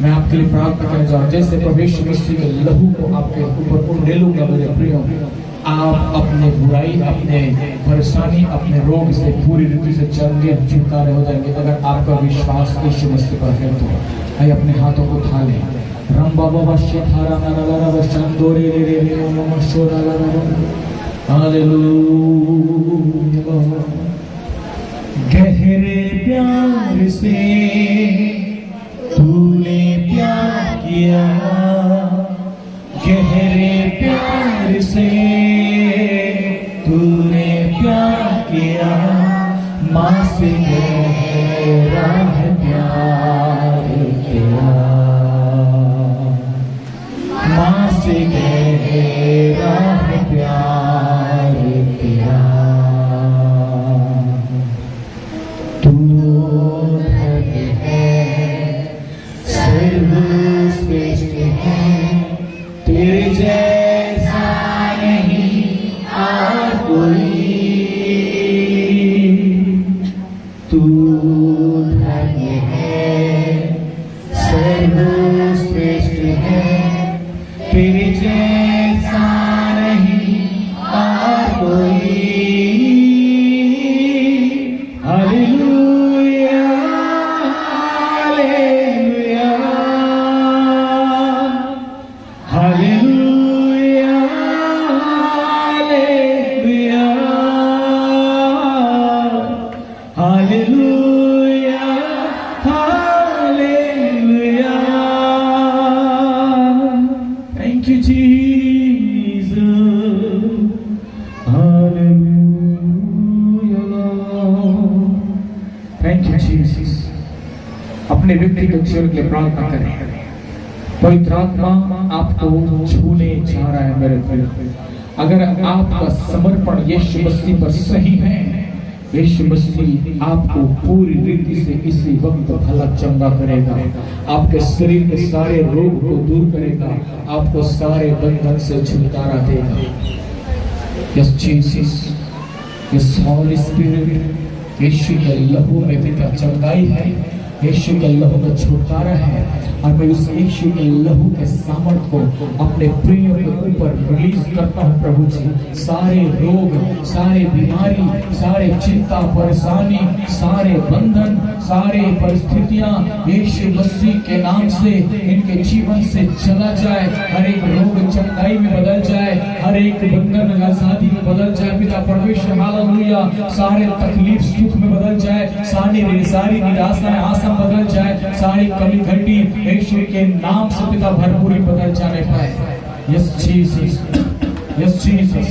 मैं आपके लिए प्रार्थना करने जा रहा हूं। जैसे प्रभु यीशु मसीह के लहू को आपके ऊपर ले लूंगा मेरे प्रियो, आप अपने बुराई, अपने परेशानी, अपने रोग से पूरी रीति से चलने छुटकारे हो जाएंगे अगर आपका विश्वास यीशु मसीह पर है तो। आइए अपने हाथों को उठा लें। राम बाबा वशेधारा नारारा वशंदोरे रे रे रे नमः शोरारा हालेलुया। गहरे प्यार से तूने प्यार किया, गहरे प्यार से तूने प्यार किया, माँ से गहरा है प्यार तेरा, माँ से गहरा है प्यार तेरा। तू धन्य है, सर्वश्रेष्ठ है, तेरे जैसा नहीं और कोई। तू धन्य है, सर्वश्रेष्ठ है, तेरे जैसा नहीं और कोई। Hallelujah hallelujah hallelujah hallelujah hallelujah. Thank you Jesus. Hallelujah. Thank you Jesus. अपने व्यक्तिगत जीवन के लिए प्रार्थना करें। पवित्र आत्मा आपको छूने जा रहा है मेरे भाई। अगर आपका समर्पण यीशु मसीह पर सही है, यीशु मसीह आपको पूरी रीति से इसी वक्त भला चंगा करेगा। आपके शरीर के सारे रोग को दूर करेगा, आपको सारे बंधन से छुटकारा देगा। यस जीसस, यस हॉली स्पिरिट। यीशु के लहू में पिता चंगाई है, यीशु के लहू में छुटकारा है। और मैं उस यीशु के लहू के सामर्थ को अपने प्रियों के ऊपर रिलीज करता हूँ प्रभु जी। सारे रोग, सारे बीमारी, सारे चिंता परेशानी, सारे बंधन, सारे परिस्थितियां यीशु मसीह के नाम से इनके जीवन से चला जाए। हर एक रोग चंगाई में बदल जाए, हर एक बंधन आजादी में बदल जाए पिता परमेश्वर। हालेलुया। सारे तकलीफ सुख में बदल जाए, सारी निराशाएं आशा बदल जाए, सारी कमी घटी यीशु के नाम से पिता भरपूरी बदल जाने पाए। Yes Jesus, yes Jesus.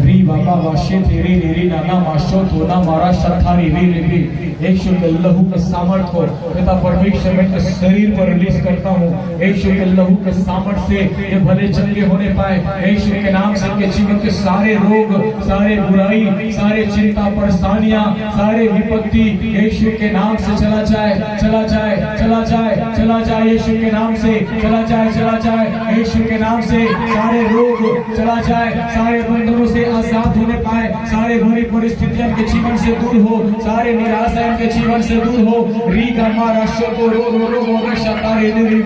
री बाबा वाशे तेरे रे नाना माशो तो ना मारा शथारी रे रे। यीशु के लहू के सामर्थ को पिता परमेश्वर में शरीर पर रिलीज करता हूँ। यीशु के लहू के सामर्थ से ये भले चंगे होने पाए। यीशु के नाम से इनके जीवन के सारे रोग, सारे बुराई, सारे चिंता परेशानियां, सारे विपत्ति यीशु के नाम से चला जाए, चला जाए, चला जाए, चला जाए। यीशु के नाम से चला जाए, चला जाए। यीशु के नाम से सारे रोग चला जाए, सारे बंधनों से आजाद होने पाए। पाए, सारे बुरी परिस्थितियां इनके जीवन से दूर हो, सारे निराशा इनके जीवन से दूर हो। री गामा राशो तो रो रो रो रो शतारे रे रे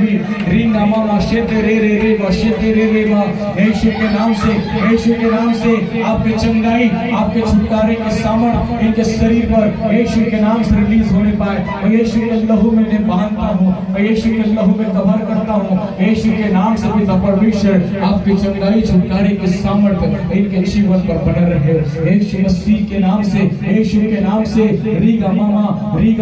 री गामा माशेते रे रे रे वशेते रे रे मा। यीशु के नाम से, यीशु के नाम से आपके चंगाई, आपके छुटकारे की सामर्थ इनके शरीर पर यीशु के नाम से रिलीज होने पाए। मैं यीशु के लहू में इन्हें बांधता हूँ, मैं यीशु के लहू में कवर करता हूँ। यीशु के नाम से पिता परमेश्वर आपकी चंगाई छुटकारे की सामर्थ इनके जीवन पर बने रहे। यीशु मसीह के नाम से, यीशु के नाम से रीगा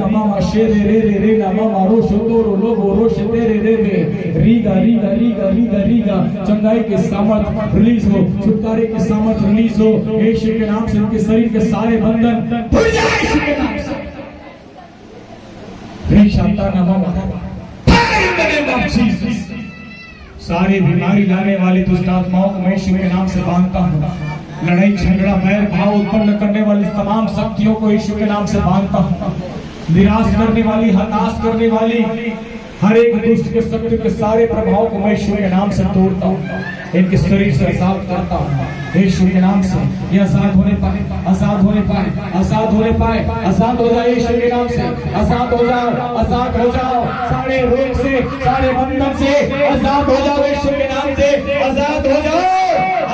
मामा शेरे रे रे रे नामा मारो शोतो रो लोगो रो शेते रे रे रे रीगा रीगा रीगा रीगा रीगा चंगाई की सामर्थ रिलीज हो, छुटकारे की सामर्थ रिलीज हो। यीशु के नाम से इनके शरीर के सारे बंधन खुल जाए यीशु के नाम से। रीशाता नामा मारा सारी बीमारी लाने वाली दुष्ट आत्माओं को मैं यीशु के नाम से बांधता हूँ। लड़ाई झगड़ा बैर भाव उत्पन्न करने वाली तमाम शक्तियों को यीशु के नाम से बांधता हूँ। निराश करने वाली, हताश करने वाली हर एक दुष्ट के शक्ति के सारे प्रभाव को मैं यीशु के नाम से तोड़ता हूँ, इनके शरीर से आजाद करता हूँ यीशु के नाम से। ये आजाद होने पाए, आजाद होने पाए, आजाद होने पाए, आजाद हो जाए यीशु के नाम से। आजाद हो जाओ, आजाद हो जाओ सारे रोग से, सारे बंधन से आजाद हो जाओ यीशु के नाम से। आजाद हो जाओ,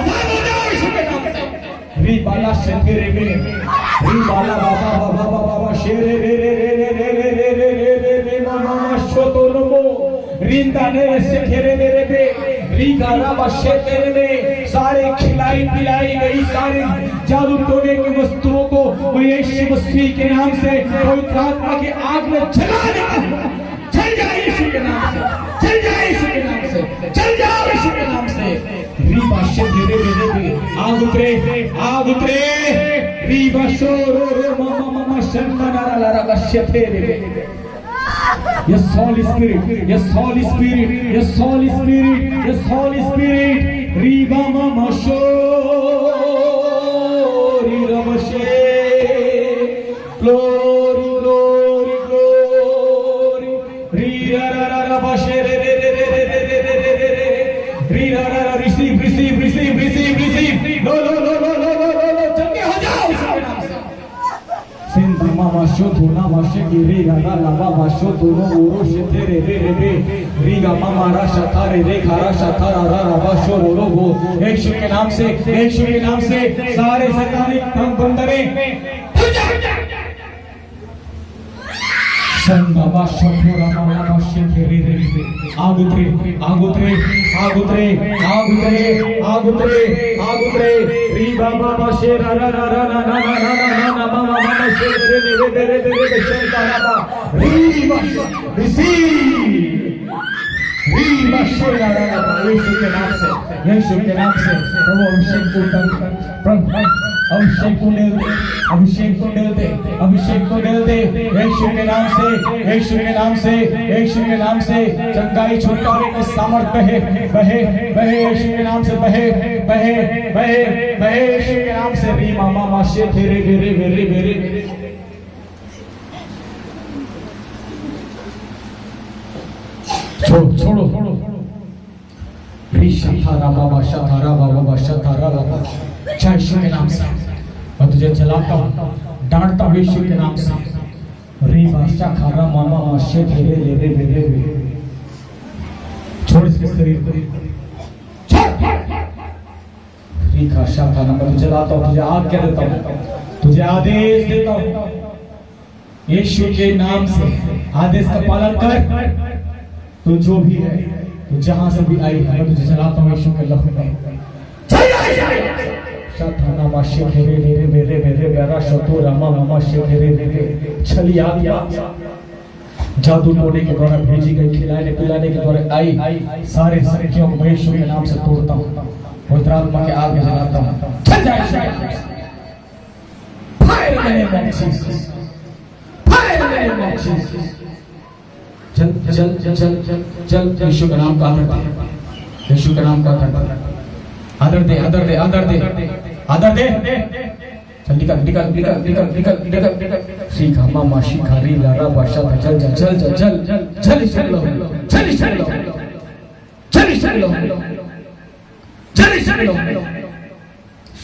आजाद हो जाओ यीशु के नाम से। री बाला शेरे रे रे री बाला बाबा बाबा बाबा शेरे रे रे रे रे रे रे रे रे रे रे रे मामा शोतो लोगो रिंदा ने से घेरे रे रे रे री गारा बशे तेरे में सारे खिलाई पिलाई गई सारे जादू टोने की वस्तुओं को मैं यीशु मसीह के नाम से पवित्र आत्मा की आग में जला देता हूं। चल जाए यीशु के नाम से, चल जाए यीशु के नाम से, चल जाओ यीशु के नाम से। री बाशे तेरे रे रे आग उतरे, आग उतरे री बाशो रो रो मामा मामा शंना ला ला बशे तेरे रे। Yes, Holy Spirit. Yes, Holy Spirit. Yes, Holy Spirit. Yes, Holy Spirit. Riba mama shori rabashe. Glory, glory, glory. Ri ra ra ra rabashe re re re re re re re re re re. Ri ra ra ra receive, receive, receive, receive, receive. No, no, no, no, no, no, no, no. जल्दी हो जाओ इसके नाम से। सिंधा मामा show धोना वाशे की रे गाना लावा वाशो दोनों ओरो शेते रे रे रे रे रीगा मामा राशा थारे रे खारा शाथा रा रा वाशो रोरो वो। यीशु के नाम से, यीशु के नाम से सारे शैतानी काम बंदरे संगा वाशो पूरा मामा वाशे के रे रे रे आग उतरे, आग उतरे, आग उतरे, आग उतरे, आग उतरे, आग उतरे रीगा मामा शे रा रा रा रा ना ना ना ना ना मामा मामा शे रे रे रे रे रे रे शैतान बाबा रीगा रिसीव रीगा शे रा रा रा यीशु के नाम से, यीशु के नाम से प्रभु अभिषेक को प्रभु अभिषेक को दे, अभिषेक को दे, अभिषेक को दे यीशु के नाम से, यीशु के नाम से, यीशु के नाम से चंगाई छुटकारे की सामर्थ बहे बहे बहे यीशु के नाम से बहे बहे बहे बहे यीशु के नाम से। री मामा माशे तेरे वेरे वेरे वेरे छोड़ो छोड़ो छोड़ो री शतारा बाबा शतारा बाबा शतारा बाबा यीशु के नाम से मैं तुझे जलाता हूँ, डांटता हूँ यीशु के नाम से। री बादशाह खारा मामा माशे तेरे लेरे वेरे वेरे छोड़ इसके शरीर को, छोड़ री खाशा का नाम मैं तुझे जलाता हूँ, तुझे आज्ञा देता हूँ, तुझे आदेश देता हूँ यीशु के नाम से आदेश का पालन कर। तू जो भी है, तू जहां से भी आई है, मैं तुझे जलाता हूँ यीशु के लहू में। शताना माशे तेरे लेरे वेरे वेरे बेरा शतो रामा मामा शे तेरे लेरे छली आ गया जादू टोने के द्वारा भेजी गई, खिलाने पिलाने के द्वारा आई सारे शक्तियों को यीशु के नाम से तोड़ता हूँ, पवित्र आत्मा के आग में जलाता हूँ। चल जाए fire in the name of Jesus, fire in the name of Jesus. चल चल चल चल यीशु के नाम का आदर दे, यीशु के नाम का आदर दे, आदर दे, आदर दे, आदर दे, आदर दे। चल निकल निकल निकल निकल निकल निकल निकल सीखा मामा शिखारी लारा बादशाह चल चल चल चल चल चल चल लो चल चल लो चल चल लो चल चल लो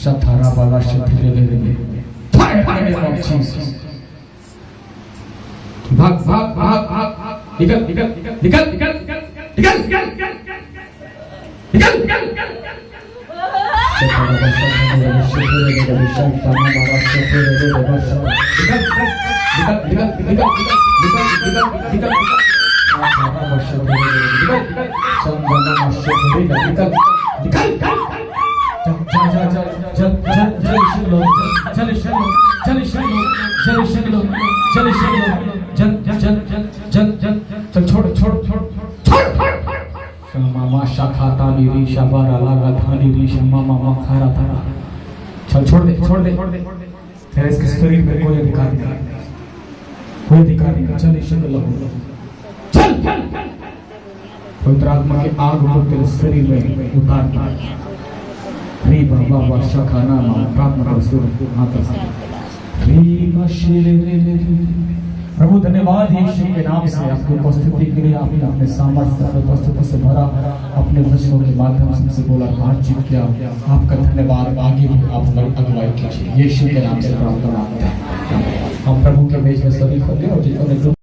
शथारा वाला शथरे भाग भाग भाग भाग निकल निकल निकल निकल निकल निकल निकल निकल निकल छोड़ छोड़ छोड़ मामा शाखाता नीरी शबारा लागा धानी री शमा मामा खारा था चल छोड़ दे तेरे इसके शरीर में कोई अधिकार नहीं कोई अधिकार नहीं चल ईश्वर लो चल पवित्र आत्मा की आग को तेरे शरीर में उतार के री बाबा शाखाना मामा प्रार्थना कर सुर हाथ से री बशिरे प्रभु धन्यवाद यीशु के नाम से आपकी उपस्थिति के लिए आपने अपने सामर्थ्य और उपस्थिति से भरा अपने वचनों के माध्यम से हमसे बोला बातचीत किया आपका धन्यवाद आगे भी आप हमारी अगुवाई कीजिए यीशु के नाम से प्रार्थना करते हैं हम प्रभु के मेज में सभी खोले और जिन्होंने